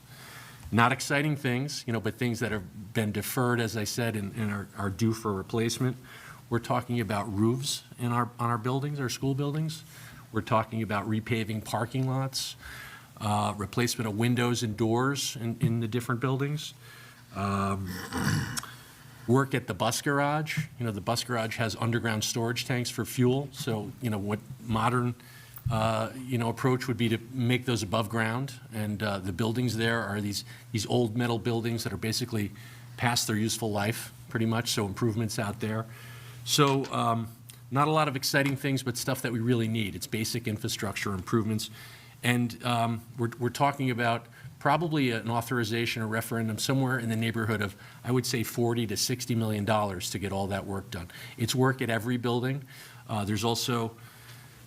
Not exciting things, but things that have been deferred, as I said, and are due for replacement. We're talking about roofs on our buildings, our school buildings. We're talking about repaving parking lots, replacement of windows and doors in the different buildings. Work at the bus garage. The bus garage has underground storage tanks for fuel. So, what modern, approach would be to make those above ground. And the buildings there are these old metal buildings that are basically past their useful life, pretty much. So improvements out there. So not a lot of exciting things, but stuff that we really need. It's basic infrastructure improvements. And we're talking about probably an authorization or referendum somewhere in the neighborhood of, I would say, $40 to $60 million to get all that work done. It's work at every building. There's also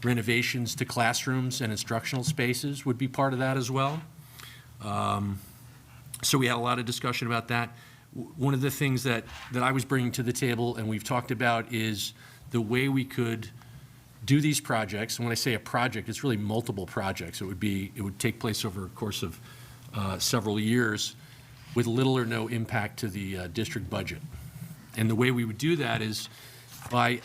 renovations to classrooms and instructional spaces would be part of that as well. So we had a lot of discussion about that. One of the things that I was bringing to the table and we've talked about is the way we could do these projects. And when I say a project, it's really multiple projects. It would take place over a course of several years with little or no impact to the district budget. And the way we would do that is by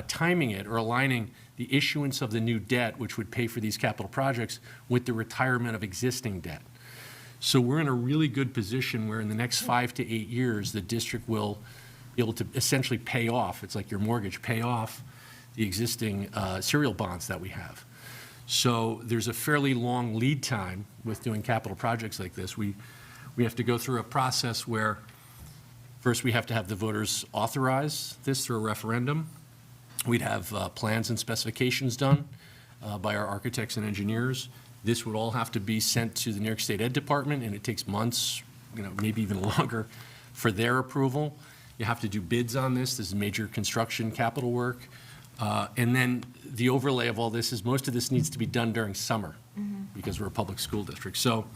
timing it or aligning the issuance of the new debt, which would pay for these capital projects, with the retirement of existing debt. So we're in a really good position where in the next 5 to 8 years, the district will be able to essentially pay off, it's like your mortgage, pay off the existing serial bonds that we have. So there's a fairly long lead time with doing capital projects like this. We have to go through a process where first we have to have the voters authorize this through a referendum. We'd have plans and specifications done by our architects and engineers. This would all have to be sent to the New York State Ed Department, and it takes months, maybe even longer, for their approval. You have to do bids on this. This is major construction capital work. And then the overlay of all this is most of this needs to be done during summer because we're a public school district. So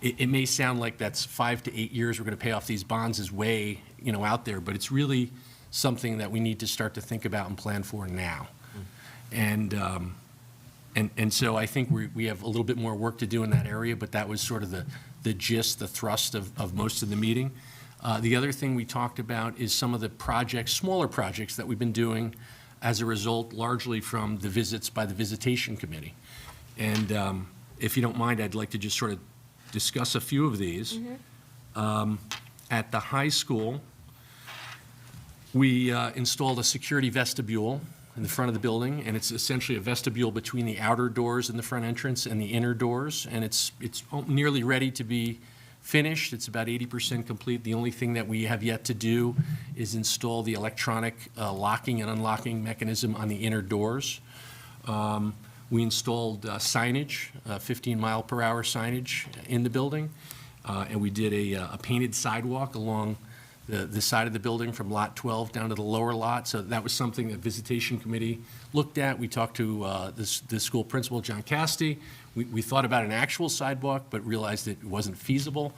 it may sound like that's 5 to 8 years we're going to pay off these bonds is way, out there, but it's really something that we need to start to think about and plan for now. And so I think we have a little bit more work to do in that area, but that was sort of the gist, the thrust of most of the meeting. The other thing we talked about is some of the projects, smaller projects that we've been doing as a result largely from the visits by the Visitation Committee. And if you don't mind, I'd like to just sort of discuss a few of these. At the high school, we installed a security vestibule in the front of the building, and it's essentially a vestibule between the outer doors in the front entrance and the inner doors, and it's nearly ready to be finished. It's about 80% complete. The only thing that we have yet to do is install the electronic locking and unlocking mechanism on the inner doors. We installed signage, 15-mile-per-hour signage in the building, and we did a painted sidewalk along the side of the building from Lot 12 down to the lower lot. So that was something that Visitation Committee looked at. We talked to the school principal, John Casti. We thought about an actual sidewalk, but realized it wasn't feasible.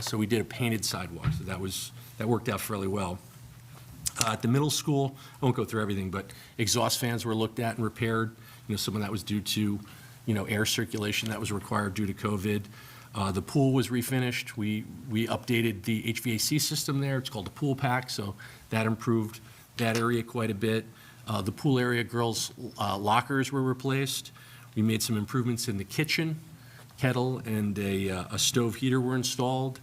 So we did a painted sidewalk. So that worked out fairly well. At the middle school, I won't go through everything, but exhaust fans were looked at and repaired. Some of that was due to, air circulation that was required due to COVID. The pool was refinished. We updated the HVAC system there. It's called the pool pack, so that improved that area quite a bit. The pool area girls' lockers were replaced. We made some improvements in the kitchen. Kettle and a stove heater were installed.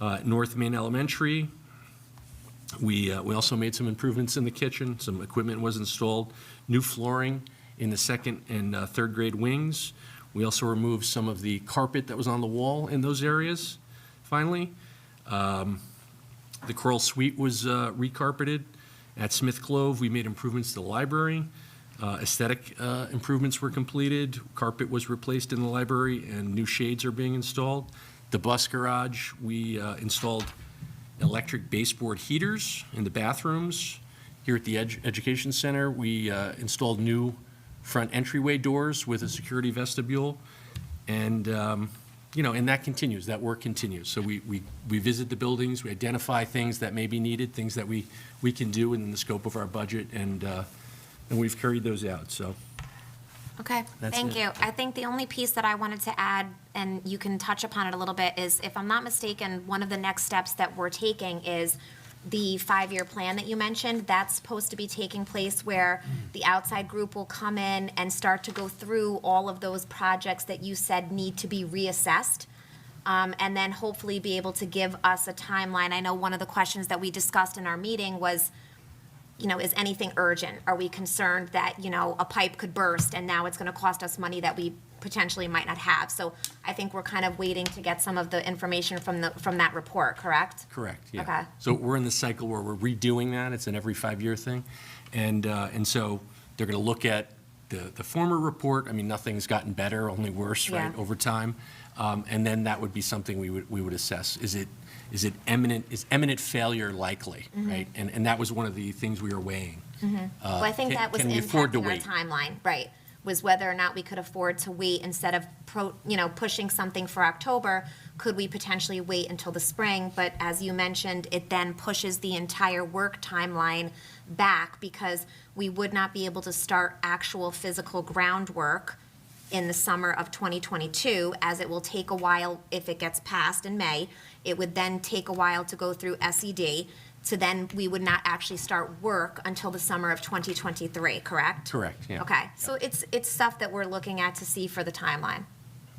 At North Main Elementary, we also made some improvements in the kitchen. Some equipment was installed. New flooring in the second and third grade wings. We also removed some of the carpet that was on the wall in those areas, finally. The Coral Suite was recarpeted. At Smith Clove, we made improvements to the library. Aesthetic improvements were completed. Carpet was replaced in the library, and new shades are being installed. The bus garage, we installed electric baseboard heaters in the bathrooms. Here at the Education Center, we installed new front entryway doors with a security vestibule. And, and that continues, that work continues. So we visit the buildings, we identify things that may be needed, things that we can do in the scope of our budget, and we've carried those out, so. Okay, That's thank it. you. I think the only piece that I wanted to add, and you can touch upon it a little bit, is if I'm not mistaken, one of the next steps that we're taking is the 5-year plan that you mentioned. That's supposed to be taking place where the outside group will come in and start to go through all of those projects that you said need to be reassessed, and then hopefully be able to give us a timeline. I know one of the questions that we discussed in our meeting was, is anything urgent? Are we concerned that, a pipe could burst and now it's going to cost us money that we potentially might not have? So I think we're kind of waiting to get some of the information from that report, correct? Correct, yeah. Okay. So we're in the cycle where we're redoing that. It's an every 5-year thing. And so they're going to look at the former report. I mean, nothing's gotten better, only worse, right, Yeah. over time. And then that would be something we would assess. Is imminent failure likely, right? And that was one of the things we were weighing. Well, I think that was Can we afford to impacting our wait? timeline, right, was whether or not we could afford to wait instead of, pushing something for October, could we potentially wait until the spring? But as you mentioned, it then pushes the entire work timeline back because we would not be able to start actual physical groundwork in the summer of 2022, as it will take a while if it gets passed in May. It would then take a while to go through SED, so then we would not actually start work until the summer of 2023, correct? Correct, yeah. Okay, so it's stuff that we're looking at to see for the timeline.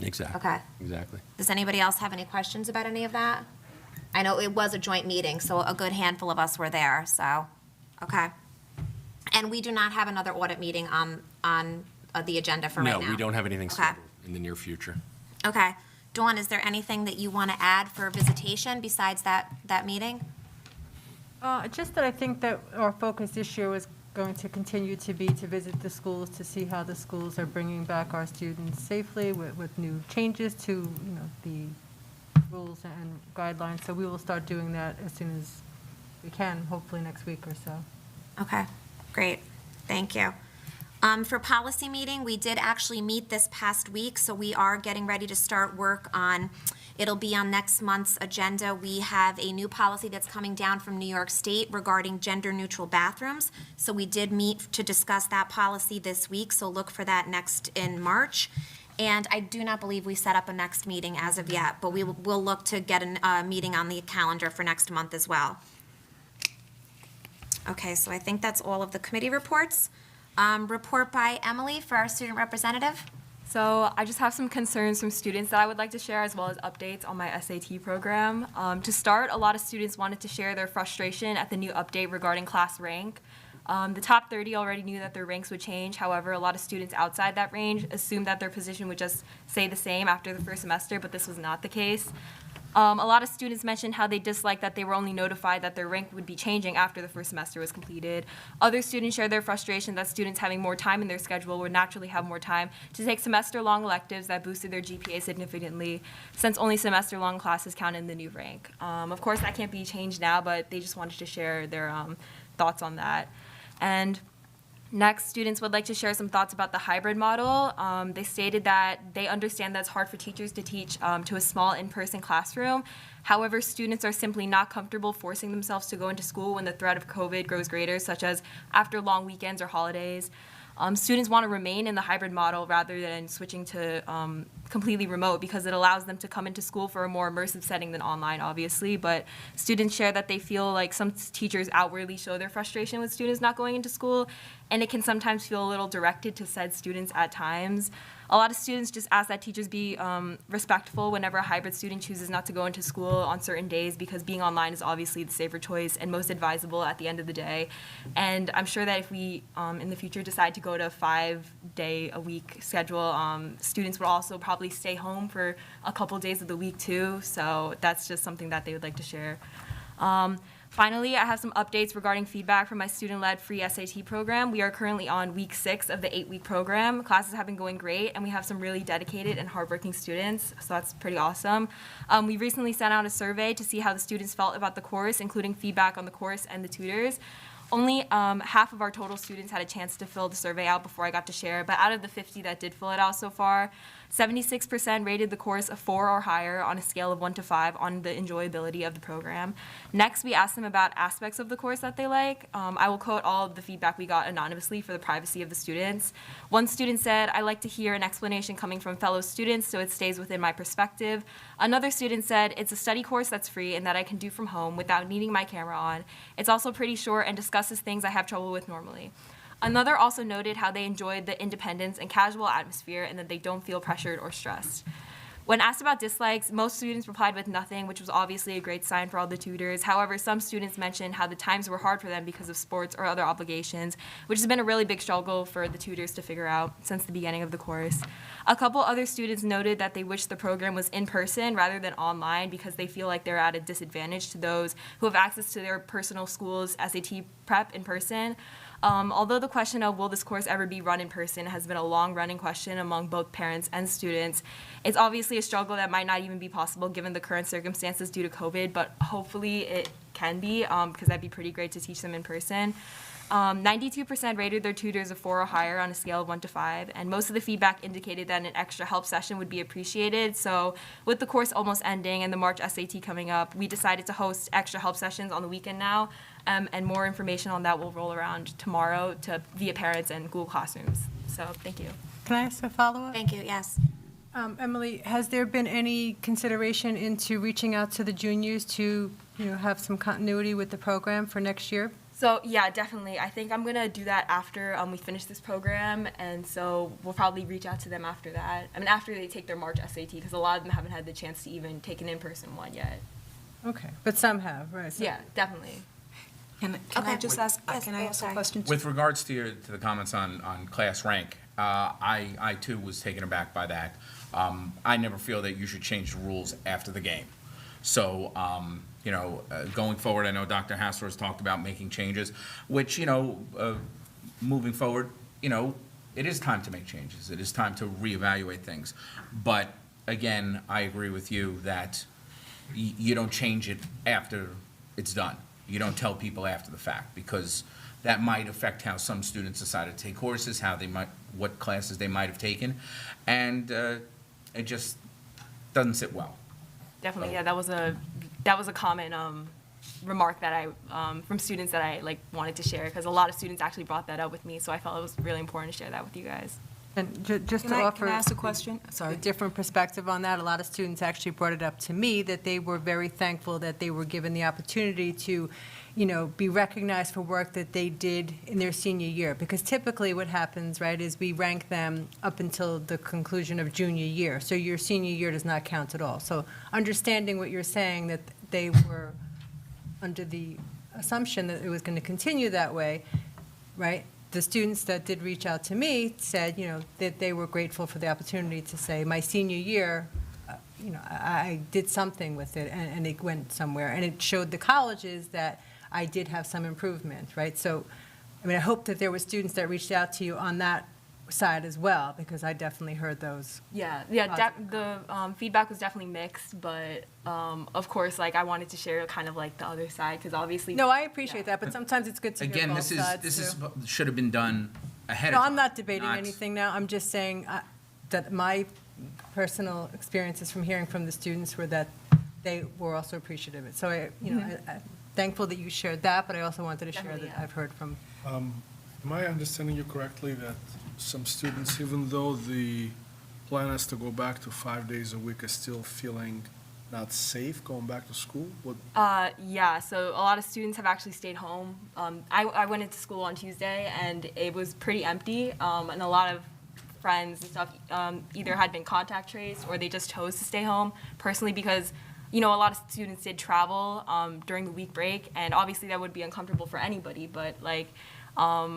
Exactly. Okay. Exactly. Does anybody else have any questions about any of that? I know it was a joint meeting, so a good handful of us were there, so, okay. And we do not have another audit meeting on the agenda for right now? No, we don't have anything Okay. scheduled in the near future. Okay. Dawn, is there anything that you want to add for visitation besides that meeting? Just that I think that our focus this year is going to continue to be to visit the schools, to see how the schools are bringing back our students safely with new changes to, the rules and guidelines. So we will start doing that as soon as we can, hopefully next week or so. Okay, great. Thank you. For policy meeting, we did actually meet this past week, so we are getting ready to start work on, it'll be on next month's agenda. We have a new policy that's coming down from New York State regarding gender-neutral bathrooms. So we did meet to discuss that policy this week, so look for that next in March. And I do not believe we set up a next meeting as of yet, but we'll look to get a meeting on the calendar for next month as well. Okay, so I think that's all of the committee reports. Report by Emily for our student representative. So I just have some concerns from students that I would like to share, as well as updates on my SAT program. To start, a lot of students wanted to share their frustration at the new update regarding class rank. The top 30 already knew that their ranks would change. However, a lot of students outside that range assumed that their position would just stay the same after the first semester, but this was not the case. A lot of students mentioned how they disliked that they were only notified that their rank would be changing after the first semester was completed. Other students shared their frustration that students having more time in their schedule would naturally have more time to take semester-long electives that boosted their GPA significantly, since only semester-long classes count in the new rank. Of course, that can't be changed now, but they just wanted to share their thoughts on that. And next, students would like to share some thoughts about the hybrid model. They stated that they understand that it's hard for teachers to teach to a small in-person classroom. However, students are simply not comfortable forcing themselves to go into school when the threat of COVID grows greater, such as after long weekends or holidays. Students want to remain in the hybrid model rather than switching to completely remote because it allows them to come into school for a more immersive setting than online, obviously. But students share that they feel like some teachers outwardly show their frustration with students not going into school, and it can sometimes feel a little directed to said students at times. A lot of students just ask that teachers be respectful whenever a hybrid student chooses not to go into school on certain days, because being online is obviously the safer choice and most advisable at the end of the day. And I'm sure that if we, in the future, decide to go to a 5-day-a-week schedule, students would also probably stay home for a couple days of the week too. So that's just something that they would like to share. Finally, I have some updates regarding feedback from my student-led free SAT program. We are currently on week 6 of the 8-week program. Classes have been going great, and we have some really dedicated and hardworking students, so that's pretty awesome. We recently sent out a survey to see how the students felt about the course, including feedback on the course and the tutors. Only half of our total students had a chance to fill the survey out before I got to share, but out of the 50 that did fill it out so far, 76% rated the course a 4 or higher on a scale of 1 to 5 on the enjoyability of the program. Next, we asked them about aspects of the course that they like. I will quote all of the feedback we got anonymously for the privacy of the students. One student said, "I like to hear an explanation coming from fellow students so it stays within my perspective." Another student said, "It's a study course that's free and that I can do from home without needing my camera on. It's also pretty short and discusses things I have trouble with normally." Another also noted how they enjoyed the independence and casual atmosphere and that they don't feel pressured or stressed. When asked about dislikes, most students replied with nothing, which was obviously a great sign for all the tutors. However, some students mentioned how the times were hard for them because of sports or other obligations, which has been a really big struggle for the tutors to figure out since the beginning of the course. A couple other students noted that they wish the program was in person rather than online because they feel like they're at a disadvantage to those who have access to their personal school's SAT prep in person. Although the question of will this course ever be run in person has been a long-running question among both parents and students, it's obviously a struggle that might not even be possible given the current circumstances due to COVID, but hopefully it can be, because that'd be pretty great to teach them in person. 92% rated their tutors a 4 or higher on a scale of 1 to 5, and most of the feedback indicated that an extra help session would be appreciated. So with the course almost ending and the March SAT coming up, we decided to host extra help sessions on the weekend now, and more information on that will roll around tomorrow via parents and Google Classrooms. So thank you. Can I ask a follow-up? Thank you, yes. Emily, has there been any consideration into reaching out to the juniors to, have some continuity with the program for next year? So yeah, definitely. I think I'm gonna do that after we finish this program, and so we'll probably reach out to them after that. I mean, after they take their March SAT, because a lot of them haven't had the chance to even take an in-person one yet. Okay, but some have, right? So- Yeah, definitely. Can I just ask, Yes, can I ask a sorry. question? With regards to the comments on class rank, I too was taken aback by that. I never feel that you should change the rules after the game. So, going forward, I know Dr. Hassler has talked about making changes, which, moving forward, it is time to make changes. It is time to reevaluate things. But again, I agree with you that you don't change it after it's done. You don't tell people after the fact, because that might affect how some students decide to take courses, what classes they might have taken, and it just doesn't sit well. Definitely, yeah, that was a common remark that I from students that I wanted to share, because a lot of students actually brought that up with me, so I felt it was really important to share that with you guys. And just to Can offer I ask a question? a Sorry. different perspective on that, a lot of students actually brought it up to me that they were very thankful that they were given the opportunity to, be recognized for work that they did in their senior year. Because typically what happens, right, is we rank them up until the conclusion of junior year. So your senior year does not count at all. So understanding what you're saying, that they were under the assumption that it was going to continue that way, right? The students that did reach out to me said, that they were grateful for the opportunity to say, my senior year, I did something with it, and it went somewhere. And it showed the colleges that I did have some improvement, right? So, I mean, I hope that there were students that reached out to you on that side as well, because I definitely heard those. The feedback was definitely mixed, but of course, like, I wanted to share kind of like the other side, because obviously. No, I appreciate that, but sometimes it's good to hear Again, both sides, this is, too. should have been done ahead No, of time. I'm not debating anything now. I'm just saying that my personal experiences from hearing from the students were that they were also appreciative of it. So I'm thankful that you shared that, but I also wanted to share Definitely, that yeah. I've heard from. Am I understanding you correctly that some students, even though the plan is to go back to 5 days a week, are still feeling not safe going back to school? Yeah, so a lot of students have actually stayed home. I went into school on Tuesday, and it was pretty empty, and a lot of friends and stuff either had been contact traced or they just chose to stay home personally because, a lot of students did travel during the week break, and obviously that would be uncomfortable for anybody, but like a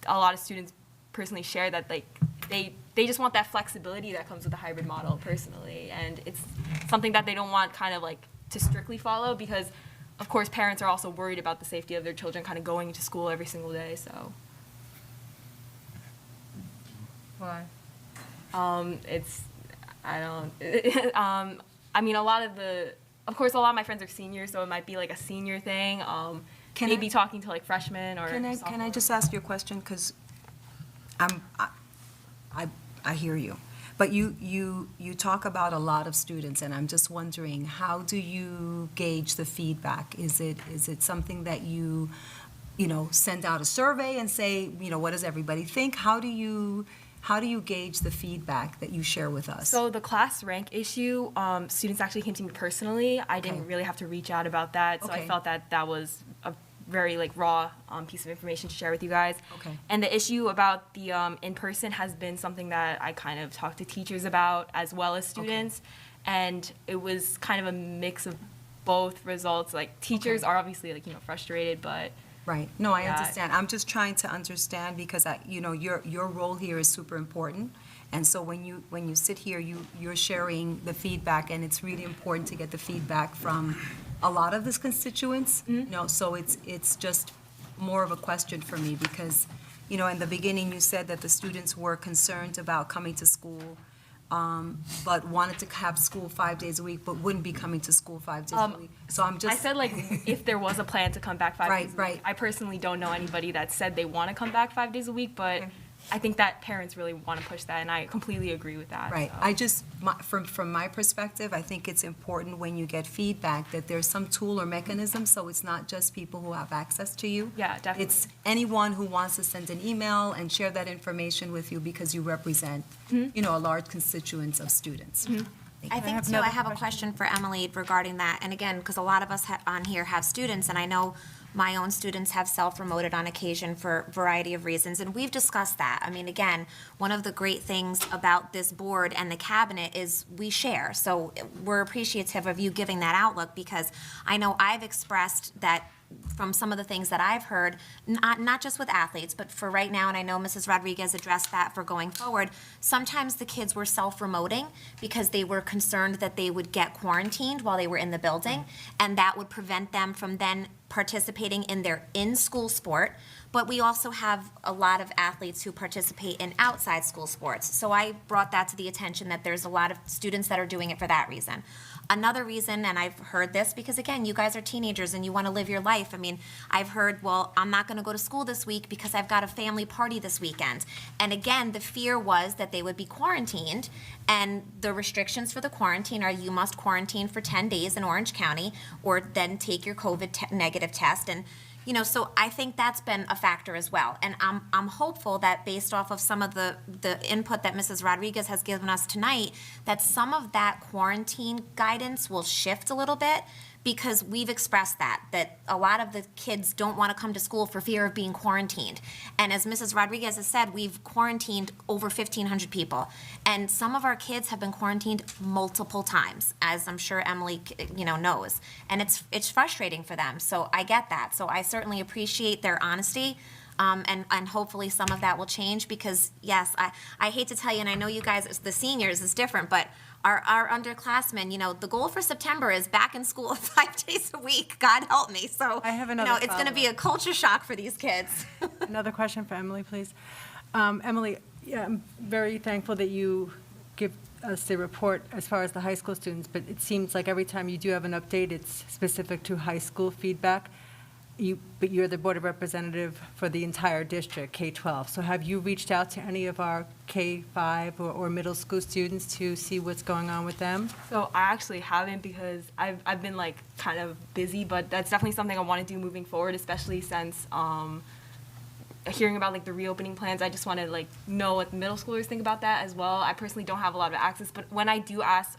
lot of students personally share that like they just want that flexibility that comes with the hybrid model personally, and it's something that they don't want kind of like to strictly follow because of course parents are also worried about the safety of their children kind of going to school every single day. So Why? I mean, a lot of my friends are seniors, so it might be like a senior thing. Maybe talking to like freshmen or Can I sophomores. just ask you a question? Because I hear you. But you talk about a lot of students, and I'm just wondering, how do you gauge the feedback? Is it something that you send out a survey and say, what does everybody think? How do you gauge the feedback that you share with us? So the class rank issue, students actually came to me personally. I didn't really have to reach out about that, so I Okay. felt that was a very like raw piece of information to share with you guys. Okay. And the issue about the in-person has been something that I kind of talked to teachers about as well as students, and it was kind of a mix of both results. Like teachers are obviously like frustrated, but Right. No, I Yeah. understand. I'm just trying to understand because your role here is super important. And so when you sit here, you're sharing the feedback, and it's really important to get the feedback from a lot of the constituents. So it's just more of a question for me because, in the beginning, you said that the students were concerned about coming to school, but wanted to have school 5 days a week, but wouldn't be coming to school 5 days a week. So I'm just. I said like if there was a plan to come back 5 Right, days a week. right. I personally don't know anybody that said they want to come back 5 days a week, but I think that parents really want to push that, and I completely agree with that. Right. so. I just, from my perspective, I think it's important when you get feedback that there's some tool or mechanism, so it's not just people who have access to you. Yeah, definitely. It's anyone who wants to send an email and share that information with you because you represent, a large constituents of students. Thank I you. think, too, I have a question for Emily regarding that. And again, because a lot of us on here have students, and I know my own students have self-remoted on occasion for a variety of reasons, and we've discussed that. I mean, again, one of the great things about this board and the cabinet is we share. So we're appreciative of you giving that outlook, because I know I've expressed that from some of the things that I've heard, not just with athletes, but for right now, and I know Mrs. Rodriguez addressed that for going forward, sometimes the kids were self-remoting because they were concerned that they would get quarantined while they were in the building, and that would prevent them from then participating in their in-school sport. But we also have a lot of athletes who participate in outside school sports. So I brought that to the attention that there's a lot of students that are doing it for that reason. Another reason, and I've heard this because, again, you guys are teenagers and you want to live your life. I mean, I've heard, well, I'm not going to go to school this week because I've got a family party this weekend. And again, the fear was that they would be quarantined, and the restrictions for the quarantine are you must quarantine for 10 days in Orange County or then take your COVID negative test. And so I think that's been a factor as well. And I'm hopeful that based off of some of the input that Mrs. Rodriguez has given us tonight, that some of that quarantine guidance will shift a little bit, because we've expressed that a lot of the kids don't want to come to school for fear of being quarantined. And as Mrs. Rodriguez has said, we've quarantined over 1,500 people. And some of our kids have been quarantined multiple times, as I'm sure Emily, knows. And it's frustrating for them. So I get that. So I certainly appreciate their honesty. And hopefully some of that will change, because yes, I hate to tell you, and I know you guys, the seniors is different, but our underclassmen, you know, the goal for September is back in school 5 days a week, God help me. So, I have you know, another it's gonna be a culture shock for these kids. Another question for Emily, please. Emily, yeah, I'm very thankful that you give us the report as far as the high school students, but it seems like every time you do have an update, it's specific to high school feedback. But you're the Board of Representative for the entire district, K-12. So have you reached out to any of our K-5 or middle school students to see what's going on with them? So I actually haven't, because I've been like kind of busy, but that's definitely something I want to do moving forward, especially since hearing about like the reopening plans. I just want to like know what the middle schoolers think about that as well. I personally don't have a lot of access, but when I do ask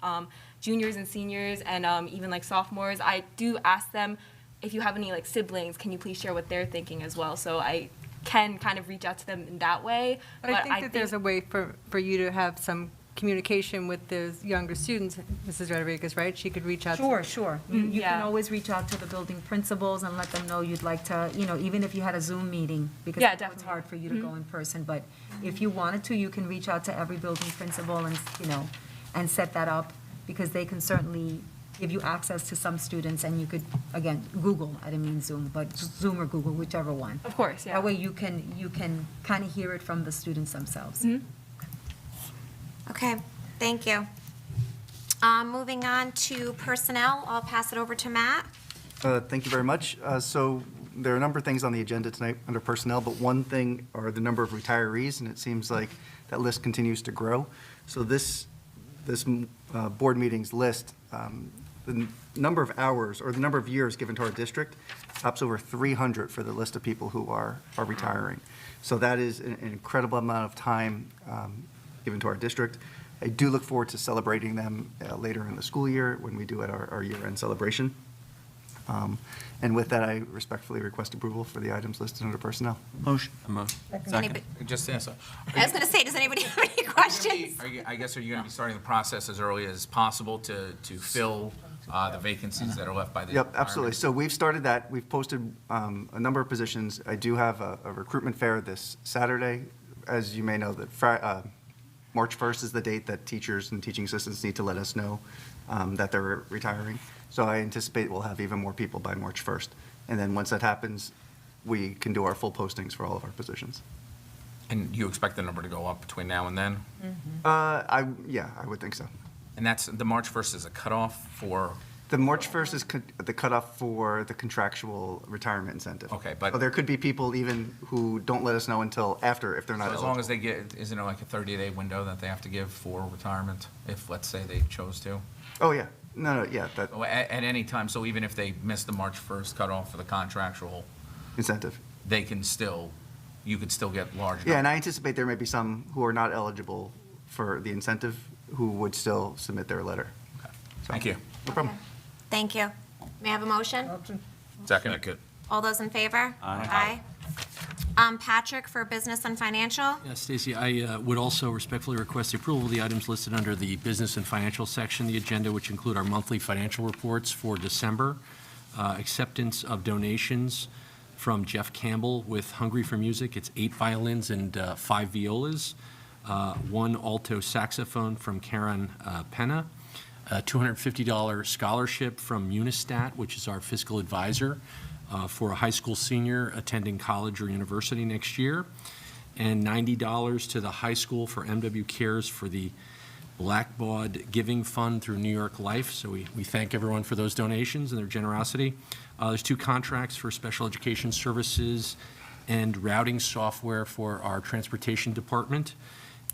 juniors and seniors and even like sophomores, I do ask them, if you have any like siblings, can you please share what they're thinking as well? So I can kind of reach out to them in that way. But I think that there's a way for you to have some communication with those younger students. Mrs. Rodriguez, right? She could reach out. Sure. You Yeah. can always reach out to the building principals and let them know you'd like to, you know, even if you had a Zoom meeting, because Yeah, I know it's definitely. hard for you to go in person, but if you wanted to, you can reach out to every building principal and, you know, and set that up, because they can certainly give you access to some students, and you could, again, Google, I didn't mean Zoom, but Zoom or Google, whichever one. Of course, yeah. That way you can kind of hear it from the students themselves. Okay, thank you. Moving on to personnel, I'll pass it over to Matt. Thank you very much. So there are a number of things on the agenda tonight under personnel, but one thing are the number of retirees, and it seems like that list continues to grow. So this board meetings list, the number of hours or the number of years given to our district tops over 300 for the list of people who are retiring. So that is an incredible amount of time given to our district. I do look forward to celebrating them later in the school year when we do at our year-end celebration. And with that, I respectfully request approval for the items listed under personnel. Motion. Anybody- Just answer. I was gonna say, does anybody have any questions? I guess, are you going to be starting the process as early as possible to fill the vacancies that are left by the? Yep, absolutely. retirement? So we've started that. We've posted a number of positions. I do have a recruitment fair this Saturday. As you may know, that March 1st is the date that teachers and teaching assistants need to let us know that they're retiring. So I anticipate we'll have even more people by March 1st. And then once that happens, we can do our full postings for all of our positions. And you expect the number to go up between now and then? Yeah, I would think so. And that's, the March 1st is a cutoff for, The March 1st is the cutoff for the contractual retirement incentive. Okay, but- So there could be people even who don't let us know until after, if they're not so as eligible. long as they get, isn't it like a 30-day window that they have to give for retirement, if, let's say, they chose to? Oh, yeah. No, yeah, that At any time, so even if they miss the March 1st cutoff for the contractual, incentive. they can still, you could still get large. Yeah, and I anticipate there may be some who are not eligible for the incentive who would still submit their letter. Okay. Thank you. No problem. Thank you. May I have a motion? Second. All those in favor? Aye. Patrick for business and financial. Yeah, Stacy, I would also respectfully request the approval of the items listed under the business and financial section of the agenda, which include our monthly financial reports for December, acceptance of donations from Jeff Campbell with Hungry for Music. It's 8 violins and 5 violas, 1 alto saxophone from Karen Penna, a $250 scholarship from Unistat, which is our fiscal advisor, for a high school senior attending college or university next year, and $90 to the high school for MW Cares for the Blackbaud Giving Fund through New York Life. So we thank everyone for those donations and their generosity. There's 2 contracts for special education services and routing software for our transportation department,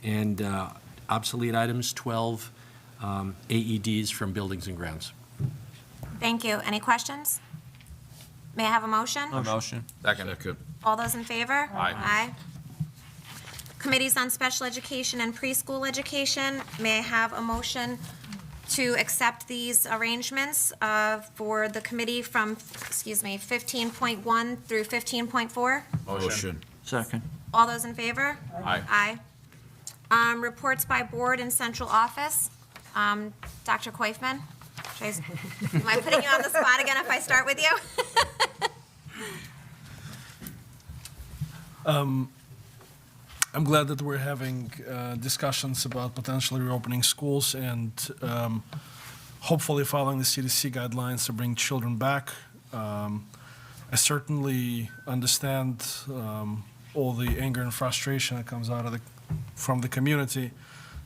and obsolete items, 12 AEDs from Buildings and Grounds. Thank you. Any questions? May I have a motion? Motion. Second. All those in favor? Aye. Committees on Special Education and Preschool Education, may I have a motion to accept these arrangements for the committee from, 15.1 through 15.4? Motion. Second. All those in favor? Aye. Aye. Reports by board and central office. Dr. Koifman? Am I putting you on the spot again if I start with you? I'm glad that we're having discussions about potentially reopening schools and hopefully following the CDC guidelines to bring children back. I certainly understand all the anger and frustration that comes out of from the community,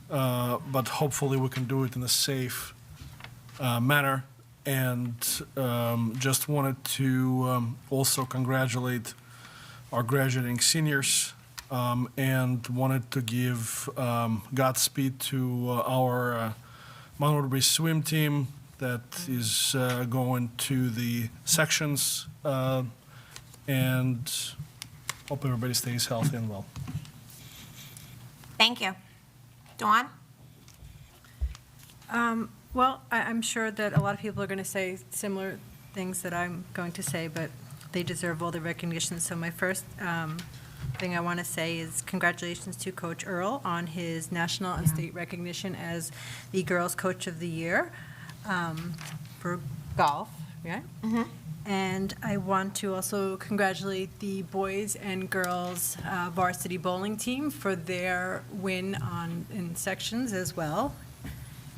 but hopefully we can do it in a safe manner. And just wanted to also congratulate our graduating seniors and wanted to give Godspeed to our Monroe-Woodbury swim team that is going to the sections, and hope everybody stays healthy and well. Thank you. Dawn? Well, I'm sure that a lot of people are going to say similar things that I'm going to say, but they deserve all the recognition. So my first thing I want to say is congratulations to Coach Earl on his national and state recognition as the Girls Coach of the Year for golf, right? Mm-hmm. And I want to also congratulate the boys and girls varsity bowling team for their win in sections as well.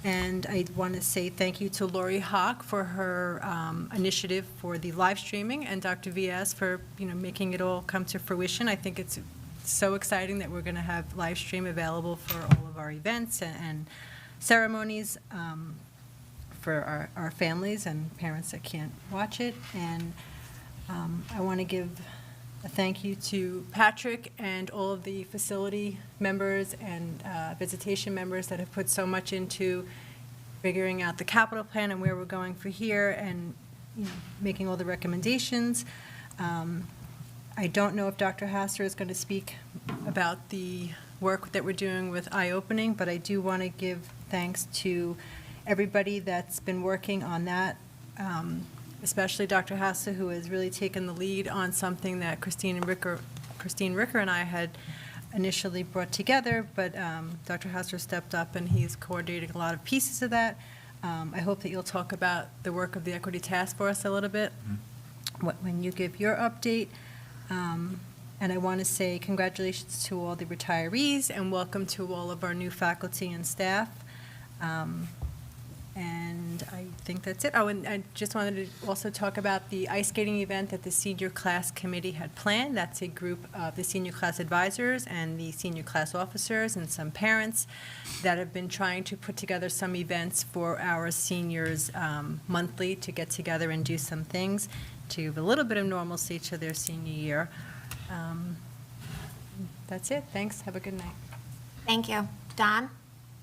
And I want to say thank you to Lori Hawk for her initiative for the live streaming, and Dr. Vias for making it all come to fruition. I think it's so exciting that we're going to have live stream available for all of our events and ceremonies for our families and parents that can't watch it. And I want to give a thank you to Patrick and all of the facility members and visitation members that have put so much into figuring out the capital plan and where we're going for here, and making all the recommendations. I don't know if Dr. Hasser is going to speak about the work that we're doing with eye-opening, but I do want to give thanks to everybody that's been working on that, especially Dr. Hasse, who has really taken the lead on something that Christine Ricker and I had initially brought together, but Dr. Hasser stepped up and he's coordinating a lot of pieces of that. I hope that you'll talk about the work of the Equity Task Force a little bit when you give your update. And I want to say congratulations to all the retirees and welcome to all of our new faculty and staff. And I think that's it. Oh, and I just wanted to also talk about the ice skating event that the senior class committee had planned. That's a group of the senior class advisors and the senior class officers and some parents that have been trying to put together some events for our seniors monthly to get together and do some things to give a little bit of normalcy to their senior year. That's it. Thanks. Have a good night. Thank you. Don?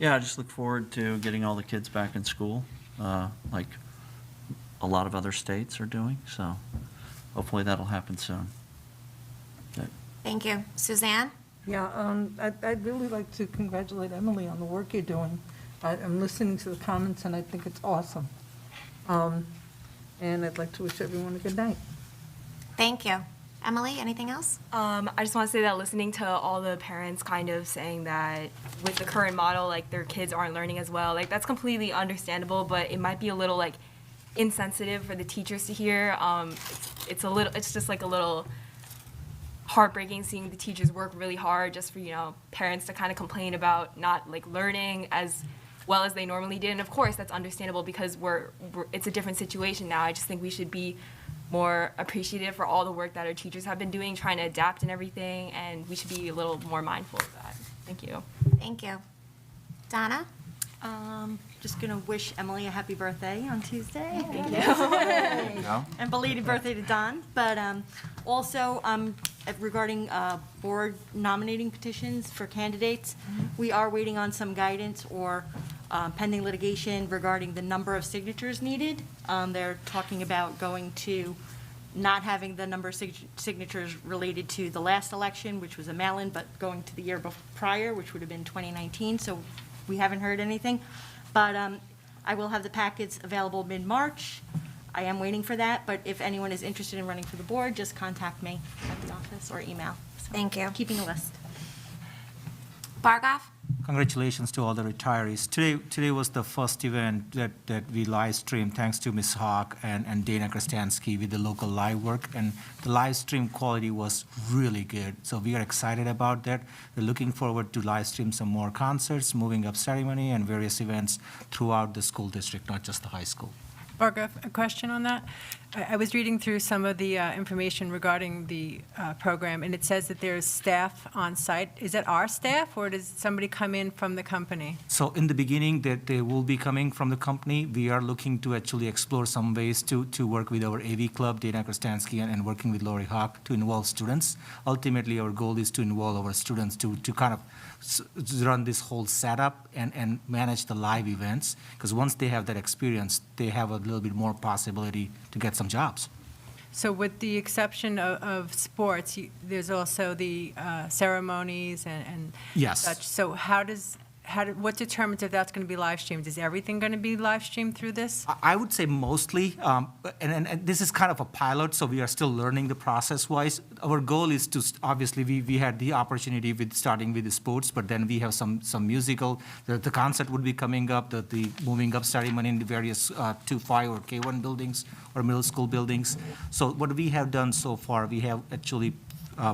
Yeah, I just look forward to getting all the kids back in school, like a lot of other states are doing, so hopefully that'll happen soon. Okay. Thank you. Suzanne? Yeah, I'd really like to congratulate Emily on the work you're doing. I'm listening to the comments, and I think it's awesome. And I'd like to wish everyone a good night. Thank you. Emily, anything else? I just want to say that listening to all the parents kind of saying that with the current model, like their kids aren't learning as well, like that's completely understandable, but it might be a little like insensitive for the teachers to hear. It's just like a little heartbreaking seeing the teachers work really hard just for, parents to kind of complain about not like learning as well as they normally did. And of course, that's understandable because it's a different situation now. I just think we should be more appreciative for all the work that our teachers have been doing, trying to adapt and everything, and we should be a little more mindful of that. Thank you. Thank you. Donna? Just going to wish Emily a happy birthday on Tuesday. Thank you. No? And belated birthday to Don. But also regarding board nominating petitions for candidates, we are waiting on some guidance or pending litigation regarding the number of signatures needed. They're talking about going to not having the number of signatures related to the last election, which was a mail-in, but going to the year prior, which would have been 2019. So we haven't heard anything. But I will have the packets available mid-March. I am waiting for that, but if anyone is interested in running for the board, just contact me at the office or email. So Thank you. Keeping a list. Bargoff? Congratulations to all the retirees. Today was the first event that we live streamed, thanks to Ms. Hawk and Dana Krastansky with the local live work, and the live stream quality was really good. So we are excited about that. We're looking forward to live stream some more concerts, moving up ceremony, and various events throughout the school district, not just the high school. Bargoff, a question on that. I was reading through some of the information regarding the program, and it says that there's staff on site. Is that our staff, or does somebody come in from the company? So in the beginning, that they will be coming from the company. We are looking to actually explore some ways to work with our AV club, Dana Krastansky, and working with Lori Hawk to involve students. Ultimately, our goal is to involve our students to kind of run this whole setup and manage the live events, because once they have that experience, they have a little bit more possibility to get some jobs. So with the exception of sports, there's also the ceremonies and Yes. such. So what determines if that's going to be live streamed? Is everything going to be live streamed through this? I would say mostly, and this is kind of a pilot, so we are still learning the process-wise. Our goal is to, obviously, we had the opportunity with starting with the sports, but then we have some musical, the concert would be coming up, the moving up ceremony in the various 2-5 or K1 buildings or middle school buildings. So what we have done so far, we have actually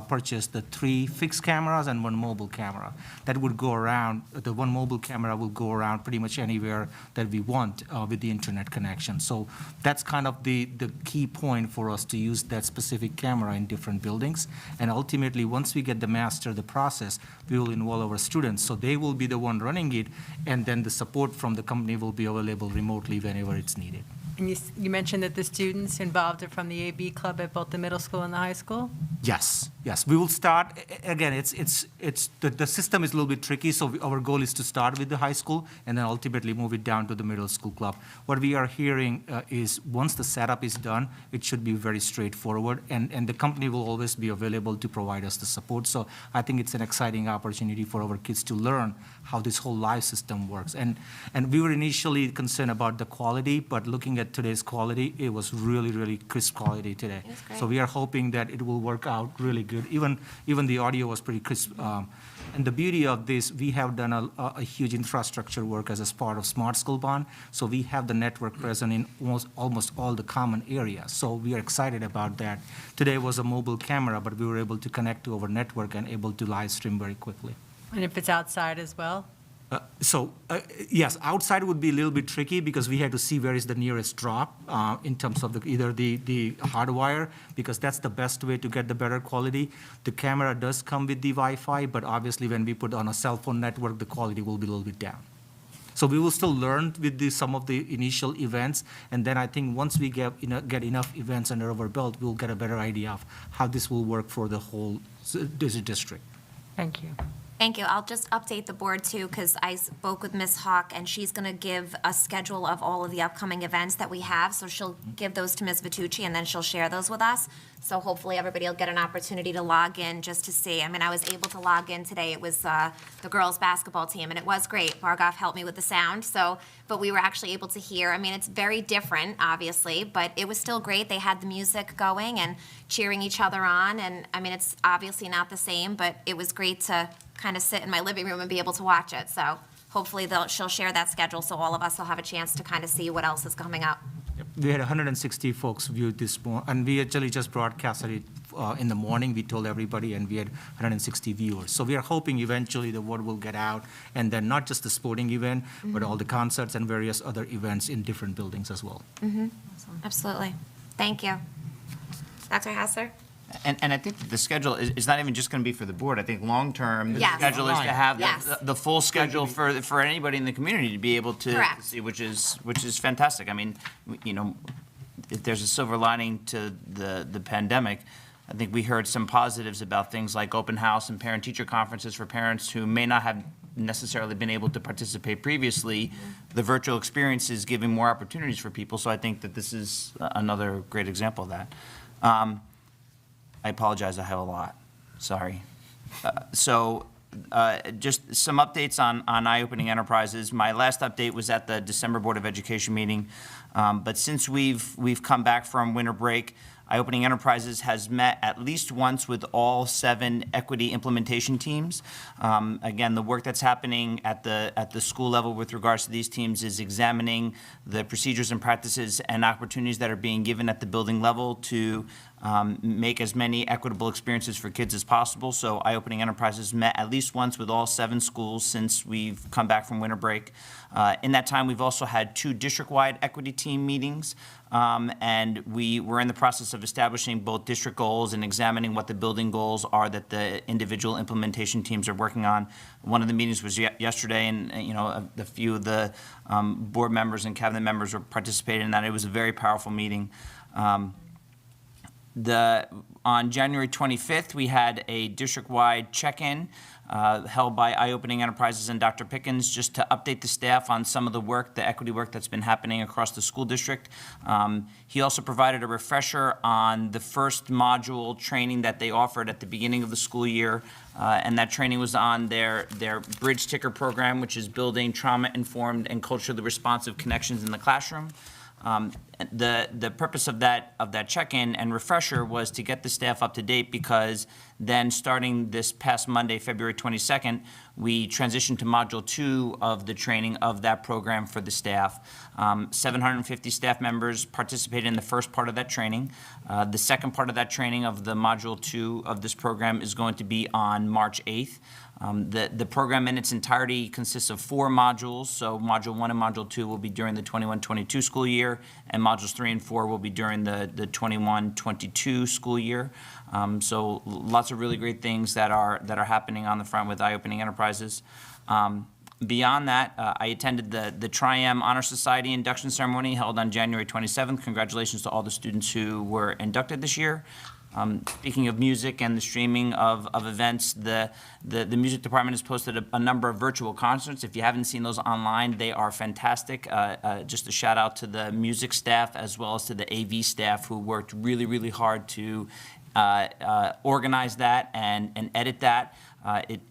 purchased the 3 fixed cameras and 1 mobile camera. That would go around, the 1 mobile camera will go around pretty much anywhere that we want with the internet connection. So that's kind of the key point for us to use that specific camera in different buildings. And ultimately, once we get the master the process, we will involve our students. So they will be the one running it, and then the support from the company will be available remotely whenever it's needed. And you mentioned that the students involved are from the AV club at both the middle school and the high school? Yes. We will start, again, the system is a little bit tricky, so our goal is to start with the high school and then ultimately move it down to the middle school club. What we are hearing is once the setup is done, it should be very straightforward, and the company will always be available to provide us the support. So I think it's an exciting opportunity for our kids to learn how this whole live system works. And we were initially concerned about the quality, but looking at today's quality, it was really, really crisp quality today. So we are hoping that it will work out really good. Even the audio was pretty crisp. And the beauty of this, we have done a huge infrastructure work as a part of Smart School Bond. So we have the network present in almost all the common areas. So we are excited about that. Today was a mobile camera, but we were able to connect to our network and able to live stream very quickly. And if it's outside as well? Yes, outside would be a little bit tricky because we had to see where is the nearest drop in terms of either the hardwire, because that's the best way to get the better quality. The camera does come with the Wi-Fi, but obviously when we put on a cell phone network, the quality will be a little bit down. So we will still learn with some of the initial events, and then I think once we get enough events under our belt, we'll get a better idea of how this will work for the whole district. Thank you. Thank you. I'll just update the board too, because I spoke with Ms. Hawk, and she's going to give a schedule of all of the upcoming events that we have. So she'll give those to Ms. Vitucci, and then she'll share those with us. So hopefully everybody will get an opportunity to log in just to see. I mean, I was able to log in today. It was the girls' basketball team, and it was great. Bargoff helped me with the sound, but we were actually able to hear. I mean, it's very different, obviously, but it was still great. They had the music going and cheering each other on, and I mean, it's obviously not the same, but it was great to kind of sit in my living room and be able to watch it. So hopefully she'll share that schedule so all of us will have a chance to kind of see what else is coming up. We had 160 folks viewed this morning, and we actually just broadcasted it in the morning. We told everybody, and we had 160 viewers. So we are hoping eventually the word will get out, and then not just the sporting event, but all the concerts and various other events in different buildings as well. Absolutely. Thank you. Dr. Hassler? And I think that the schedule is not even just going to be for the board. I think long-term, the Yes. schedule is to have Yes. the full schedule for anybody in the community to be able to Correct. see, which is fantastic. I mean, you know, if there's a silver lining to the pandemic, I think we heard some positives about things like open house and parent-teacher conferences for parents who may not have necessarily been able to participate previously. The virtual experience is giving more opportunities for people, so I think that this is another great example of that. I apologize, I have a lot, sorry. Just some updates on eye-opening enterprises. My last update was at the December Board of Education meeting, but since we've come back from winter break, Eye-Opening Enterprises has met at least once with all 7 equity implementation teams. Again, the work that's happening at the school level with regards to these teams is examining the procedures and practices and opportunities that are being given at the building level to make as many equitable experiences for kids as possible. So Eye-Opening Enterprises met at least once with all 7 schools since we've come back from winter break. In that time, we've also had 2 district-wide equity team meetings, and we were in the process of establishing both district goals and examining what the building goals are that the individual implementation teams are working on. One of the meetings was yesterday, and a few of the board members and cabinet members were participating in that. It was a very powerful meeting. On January 25th, we had a district-wide check-in held by Eye-Opening Enterprises and Dr. Pickens just to update the staff on some of the work, the equity work that's been happening across the school district. He also provided a refresher on the first module training that they offered at the beginning of the school year, and that training was on their Bridge Ticker program, which is building trauma-informed and culturally responsive connections in the classroom. The purpose of that check-in and refresher was to get the staff up to date, because then starting this past Monday, February 22nd, we transitioned to Module 2 of the training of that program for the staff. 750 staff members participated in the first part of that training. The second part of that training of the Module 2 of this program is going to be on March 8th. The program in its entirety consists of 4 modules, so Module 1 and Module 2 will be during the 21-22 school year, and Modules 3 and 4 will be during the 21-22 school year. So lots of really great things that are happening on the front with Eye-Opening Enterprises. Beyond that, I attended the Triam Honor Society induction ceremony held on January 27th. Congratulations to all the students who were inducted this year. Speaking of music and the streaming of events, the music department has posted a number of virtual concerts. If you haven't seen those online, they are fantastic. Just a shout out to the music staff as well as to the AV staff who worked really, really hard to organize that and edit that.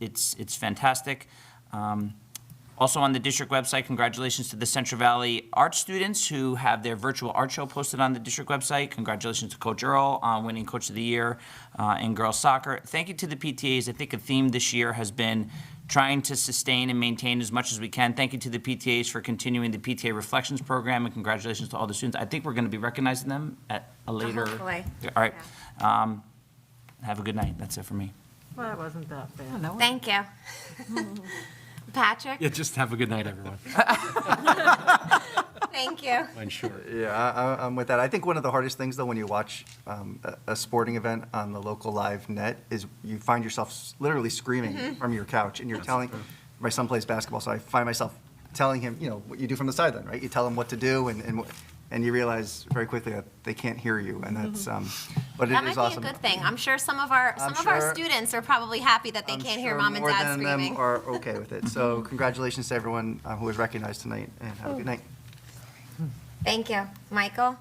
It's fantastic. Also on the district website, congratulations to the Central Valley art students who have their virtual art show posted on the district website. Congratulations to Coach Earl on winning Coach of the Year in girls soccer. Thank you to the PTAs. I think a theme this year has been trying to sustain and maintain as much as we can. Thank you to the PTAs for continuing the PTA Reflections program, and congratulations to all the students. I think we're going to be recognizing them at a later. Hopefully. All right. Have a good night. That's it for me. Well, that wasn't that bad. Thank you. Patrick? Yeah, just have a good night, everyone. Thank you. Mine's short. Yeah, I'm with that. I think one of the hardest things, though, when you watch a sporting event on the local live net is you find yourself literally screaming from your couch, and you're telling, my son plays basketball, so I find myself telling him, what you do from the sideline, right? You tell him what to do, and you realize very quickly that they can't hear you, and that's, but it That is might awesome. be a good thing. I'm sure some of our students are probably happy that they can't hear mom and dad screaming. More than them are okay with it. So congratulations to everyone who was recognized tonight, and have a good night. Thank you. Michael?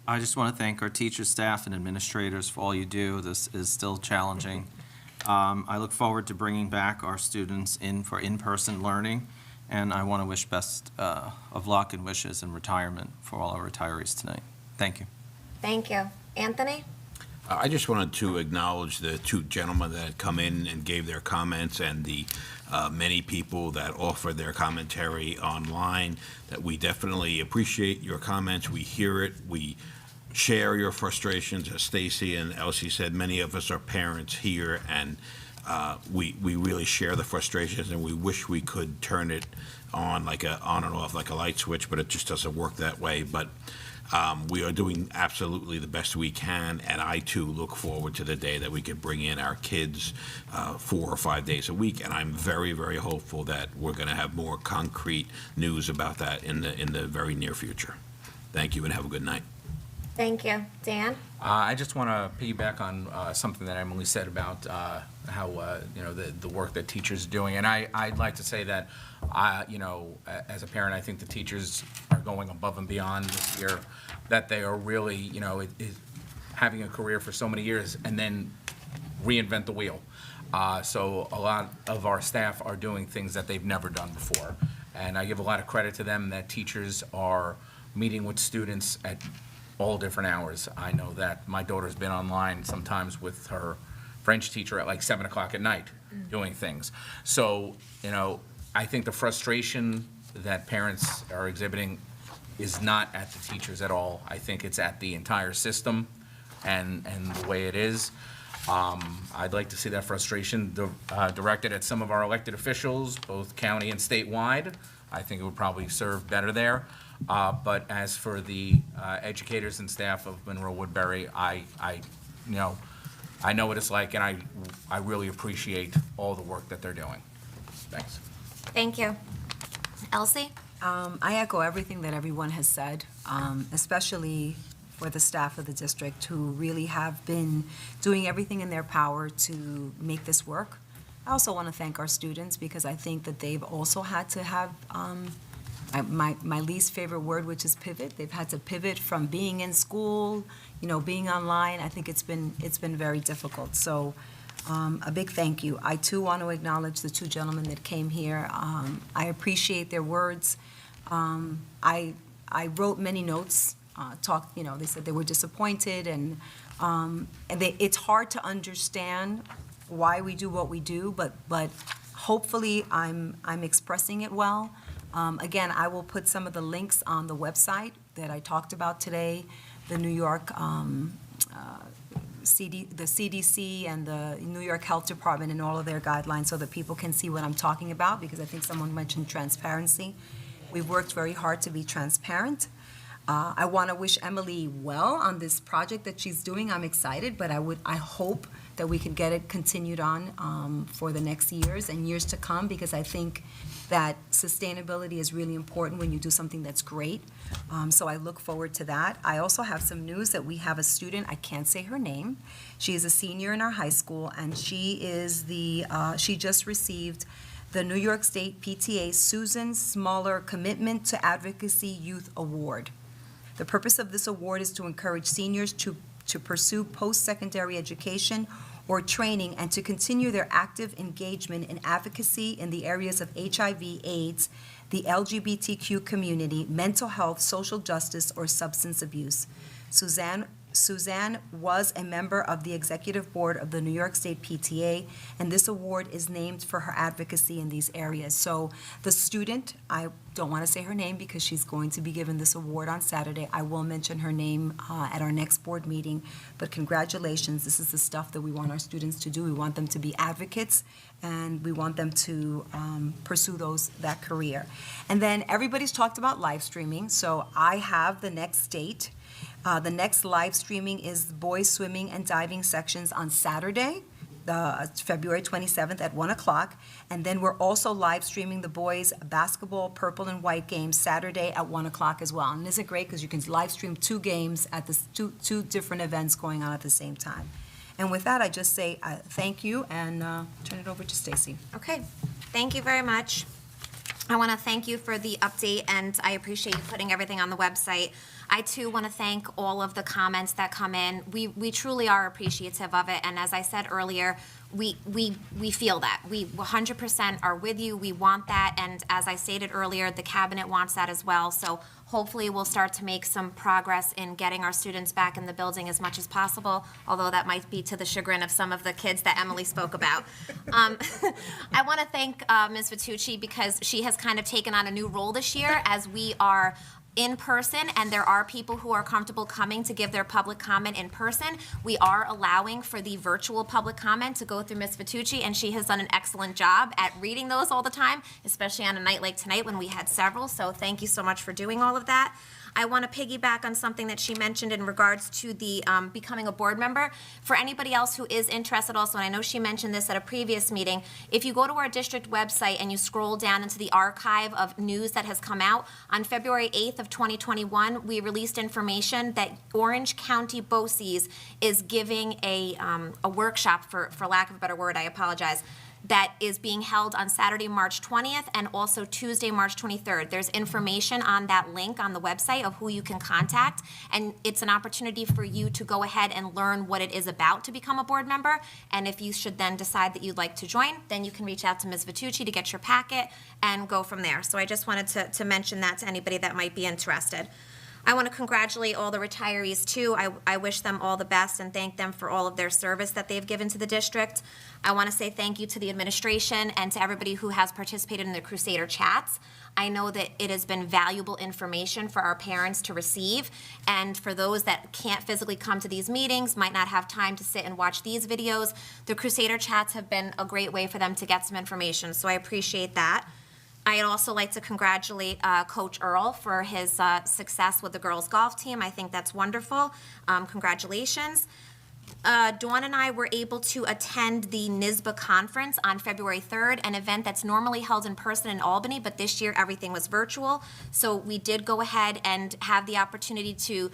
I just want to thank our teachers, staff, and administrators for all you do. This is still challenging. I look forward to bringing back our students in for in-person learning, and I want to wish best of luck and wishes in retirement for all our retirees tonight. Thank you. Thank you. Anthony? I just wanted to acknowledge the 2 gentlemen that come in and gave their comments, and the many people that offered their commentary online, that we definitely appreciate your comments. We hear it. We share your frustrations. As Stacy and Elsie said, many of us are parents here, and we really share the frustrations, and we wish we could turn it on on and off like a light switch, but it just doesn't work that way. But we are doing absolutely the best we can, and I, too, look forward to the day that we can bring in our kids 4 or 5 days a week, and I'm very, very hopeful that we're going to have more concrete news about that in the very near future. Thank you, and have a good night. Thank you. Dan? I just want to piggyback on something that Emily said about how the work that teachers are doing, and I'd like to say that as a parent, I think the teachers are going above and beyond this year. That they are really having a career for so many years and then reinvent the wheel. So a lot of our staff are doing things that they've never done before, and I give a lot of credit to them that teachers are meeting with students at all different hours. I know that my daughter's been online sometimes with her French teacher at like 7 o'clock at night doing things. So, you know, I think the frustration that parents are exhibiting is not at the teachers at all. I think it's at the entire system and the way it is. I'd like to see that frustration directed at some of our elected officials, both county and statewide. I think it would probably serve better there. But as for the educators and staff of Monroe-Woodbury, I know what it's like, and I really appreciate all the work that they're doing. Thanks. Thank you. Elsie? I echo everything that everyone has said, especially for the staff of the district who really have been doing everything in their power to make this work. I also want to thank our students because I think that they've also had to have my least favorite word, which is pivot. They've had to pivot from being in school, being online. I think it's been very difficult. So a big thank you. I too want to acknowledge the two gentlemen that came here. I appreciate their words. I wrote many notes. They said they were disappointed, and it's hard to understand why we do what we do, but hopefully I'm expressing it well. Again, I will put some of the links on the website that I talked about today, the New York the CDC and the New York Health Department and all of their guidelines so that people can see what I'm talking about, because I think someone mentioned transparency. We've worked very hard to be transparent. I want to wish Emily well on this project that she's doing. I'm excited, but I hope that we can get it continued on for the next years and years to come, because I think that sustainability is really important when you do something that's great. So I look forward to that. I also have some news that we have a student, I can't say her name. She is a senior in our high school, and she just received the New York State PTA Susan Smaller Commitment to Advocacy Youth Award. The purpose of this award is to encourage seniors to pursue post-secondary education or training and to continue their active engagement in advocacy in the areas of HIV/AIDS, the LGBTQ community, mental health, social justice, or substance abuse. Suzanne was a member of the executive board of the New York State PTA, and this award is named for her advocacy in these areas. So the student, I don't want to say her name because she's going to be given this award on Saturday. I will mention her name at our next board meeting, but congratulations. This is the stuff that we want our students to do. We want them to be advocates, and we want them to pursue that career. And then everybody's talked about live streaming, so I have the next date. The next live streaming is boys swimming and diving sections on Saturday, February 27th at 1 o'clock. And then we're also live streaming the boys basketball purple and white games Saturday at 1 o'clock as well. And isn't it great because you can live stream two games at the two different events going on at the same time. And with that, I just say thank you and turn it over to Stacy. Okay, thank you very much. I want to thank you for the update, and I appreciate you putting everything on the website. I, too, want to thank all of the comments that come in. We truly are appreciative of it, and as I said earlier, we feel that. We 100% are with you. We want that, and as I stated earlier, the cabinet wants that as well. So hopefully we'll start to make some progress in getting our students back in the building as much as possible, although that might be to the chagrin of some of the kids that Emily spoke about. I want to thank Ms. Vitucci because she has kind of taken on a new role this year as we are in person, and there are people who are comfortable coming to give their public comment in person. We are allowing for the virtual public comment to go through Ms. Vitucci, and she has done an excellent job at reading those all the time, especially on a night like tonight when we had several, so thank you so much for doing all of that. I want to piggyback on something that she mentioned in regards to the becoming a board member. For anybody else who is interested also, and I know she mentioned this at a previous meeting, if you go to our district website and you scroll down into the archive of news that has come out, on February 8th of 2021, we released information that Orange County BOCES is giving a workshop, for lack of a better word, I apologize, that is being held on Saturday, March 20th, and also Tuesday, March 23rd. There's information on that link on the website of who you can contact, and it's an opportunity for you to go ahead and learn what it is about to become a board member, and if you should then decide that you'd like to join, then you can reach out to Ms. Vitucci to get your packet and go from there. So I just wanted to mention that to anybody that might be interested. I want to congratulate all the retirees too. I wish them all the best and thank them for all of their service that they've given to the district. I want to say thank you to the administration and to everybody who has participated in the Crusader Chats. I know that it has been valuable information for our parents to receive, and for those that can't physically come to these meetings, might not have time to sit and watch these videos, the Crusader Chats have been a great way for them to get some information, so I appreciate that. I'd also like to congratulate Coach Earl for his success with the girls' golf team. I think that's wonderful. Congratulations. Dawn and I were able to attend the NYSBA conference on February 3rd, an event that's normally held in person in Albany, but this year everything was virtual. So we did go ahead and have the opportunity to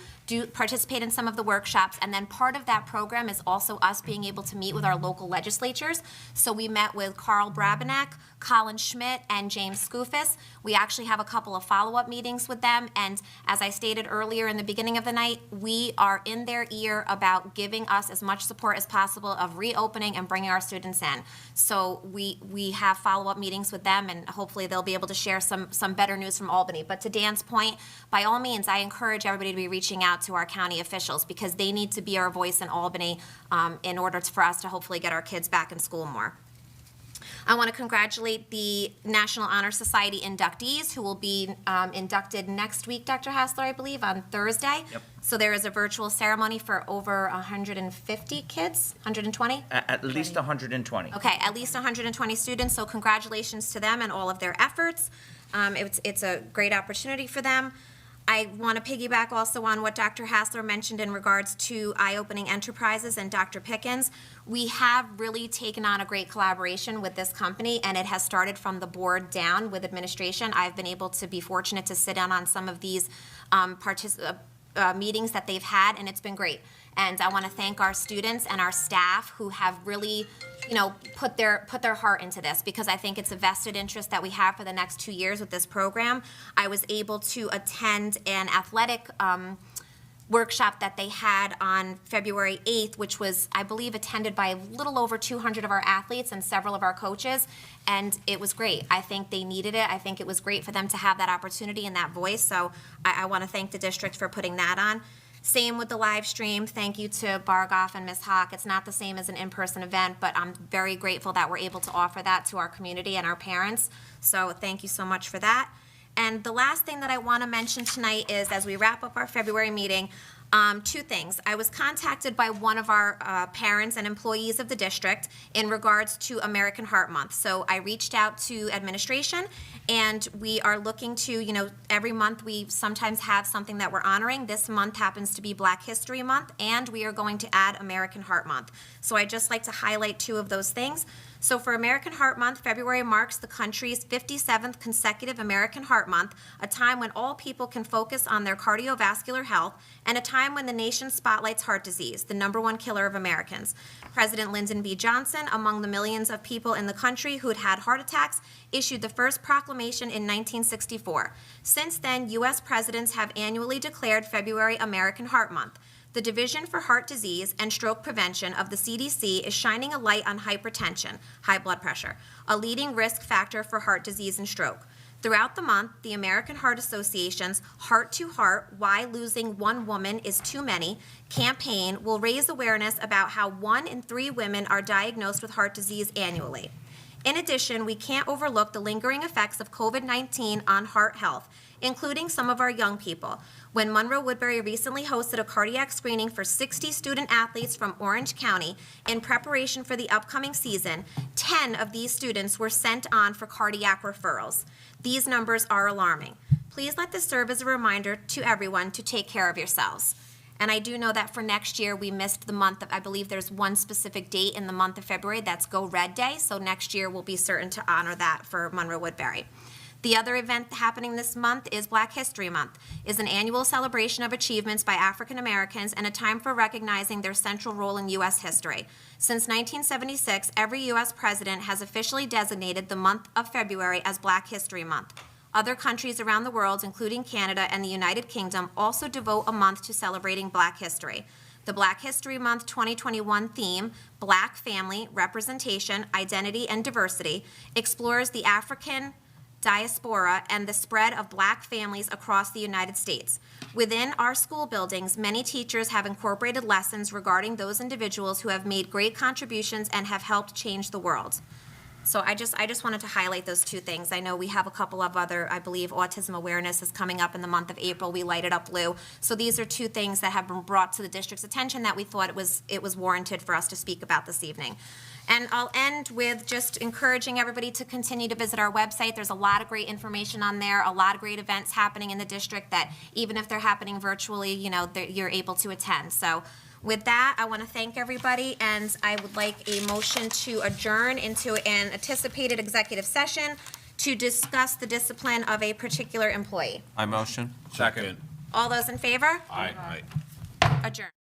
participate in some of the workshops, and then part of that program is also us being able to meet with our local legislatures. So we met with Carl Brabenek, Colin Schmidt, and James Skoufis. We actually have a couple of follow-up meetings with them, and as I stated earlier in the beginning of the night, we are in their ear about giving us as much support as possible of reopening and bringing our students in. So we have follow-up meetings with them, and hopefully they'll be able to share some better news from Albany. But to Dan's point, by all means, I encourage everybody to be reaching out to our county officials because they need to be our voice in Albany in order for us to hopefully get our kids back in school more. I want to congratulate the National Honor Society inductees who will be inducted next week, Dr. Hassler, I believe, on Thursday. Yep. So there is a virtual ceremony for over 150 kids, 120? At least 120. Okay, at least 120 students, so congratulations to them and all of their efforts. It's a great opportunity for them. I want to piggyback also on what Dr. Hassler mentioned in regards to eye-opening enterprises and Dr. Pickens. We have really taken on a great collaboration with this company, and it has started from the board down with administration. I've been able to be fortunate to sit in on some of these meetings that they've had, and it's been great. And I want to thank our students and our staff who have really, put their heart into this, because I think it's a vested interest that we have for the next 2 years with this program. I was able to attend an athletic workshop that they had on February 8th, which was, I believe, attended by a little over 200 of our athletes and several of our coaches, and it was great. I think they needed it. I think it was great for them to have that opportunity and that voice, so I want to thank the district for putting that on. Same with the live stream. Thank you to Bargoff and Ms. Hawk. It's not the same as an in-person event, but I'm very grateful that we're able to offer that to our community and our parents, so thank you so much for that. And the last thing that I want to mention tonight is, as we wrap up our February meeting, two things. I was contacted by one of our parents and employees of the district in regards to American Heart Month. So I reached out to administration, and we are looking to, every month we sometimes have something that we're honoring. This month happens to be Black History Month, and we are going to add American Heart Month. So I'd just like to highlight two of those things. So for American Heart Month, February marks the country's 57th consecutive American Heart Month, a time when all people can focus on their cardiovascular health, and a time when the nation spotlights heart disease, the #1 killer of Americans. President Lyndon B. Johnson, among the millions of people in the country who had had heart attacks, issued the first proclamation in 1964. Since then, U.S. presidents have annually declared February American Heart Month. The Division for Heart Disease and Stroke Prevention of the CDC is shining a light on hypertension, high blood pressure, a leading risk factor for heart disease and stroke. Throughout the month, the American Heart Association's Heart to Heart, Why Losing One Woman is Too Many campaign will raise awareness about how 1 in 3 women are diagnosed with heart disease annually. In addition, we can't overlook the lingering effects of COVID-19 on heart health, including some of our young people. When Monroe-Woodbury recently hosted a cardiac screening for 60 student athletes from Orange County in preparation for the upcoming season, 10 of these students were sent on for cardiac referrals. These numbers are alarming. Please let this serve as a reminder to everyone to take care of yourselves. And I do know that for next year, we missed the month of, I believe there's one specific date in the month of February, that's Go Red Day, so next year we'll be certain to honor that for Monroe-Woodbury. The other event happening this month is Black History Month, is an annual celebration of achievements by African Americans and a time for recognizing their central role in U.S. history. Since 1976, every U.S. president has officially designated the month of February as Black History Month. Other countries around the world, including Canada and the United Kingdom, also devote a month to celebrating Black history. The Black History Month 2021 theme, Black Family, Representation, Identity, and Diversity, explores the African diaspora, and the spread of Black families across the United States. Within our school buildings, many teachers have incorporated lessons regarding those individuals who have made great contributions and have helped change the world. So I just wanted to highlight those two things. I know we have a couple of other, I believe autism awareness is coming up in the month of April. We lighted up blue. So these are two things that have been brought to the district's attention that we thought it was warranted for us to speak about this evening. And I'll end with just encouraging everybody to continue to visit our website. There's a lot of great information on there, a lot of great events happening in the district that even if they're happening virtually, you're able to attend. So with that, I want to thank everybody, and I would like a motion to adjourn into an anticipated executive session to discuss the discipline of a particular employee. I motion. Second. All those in favor? Aye. Adjourn.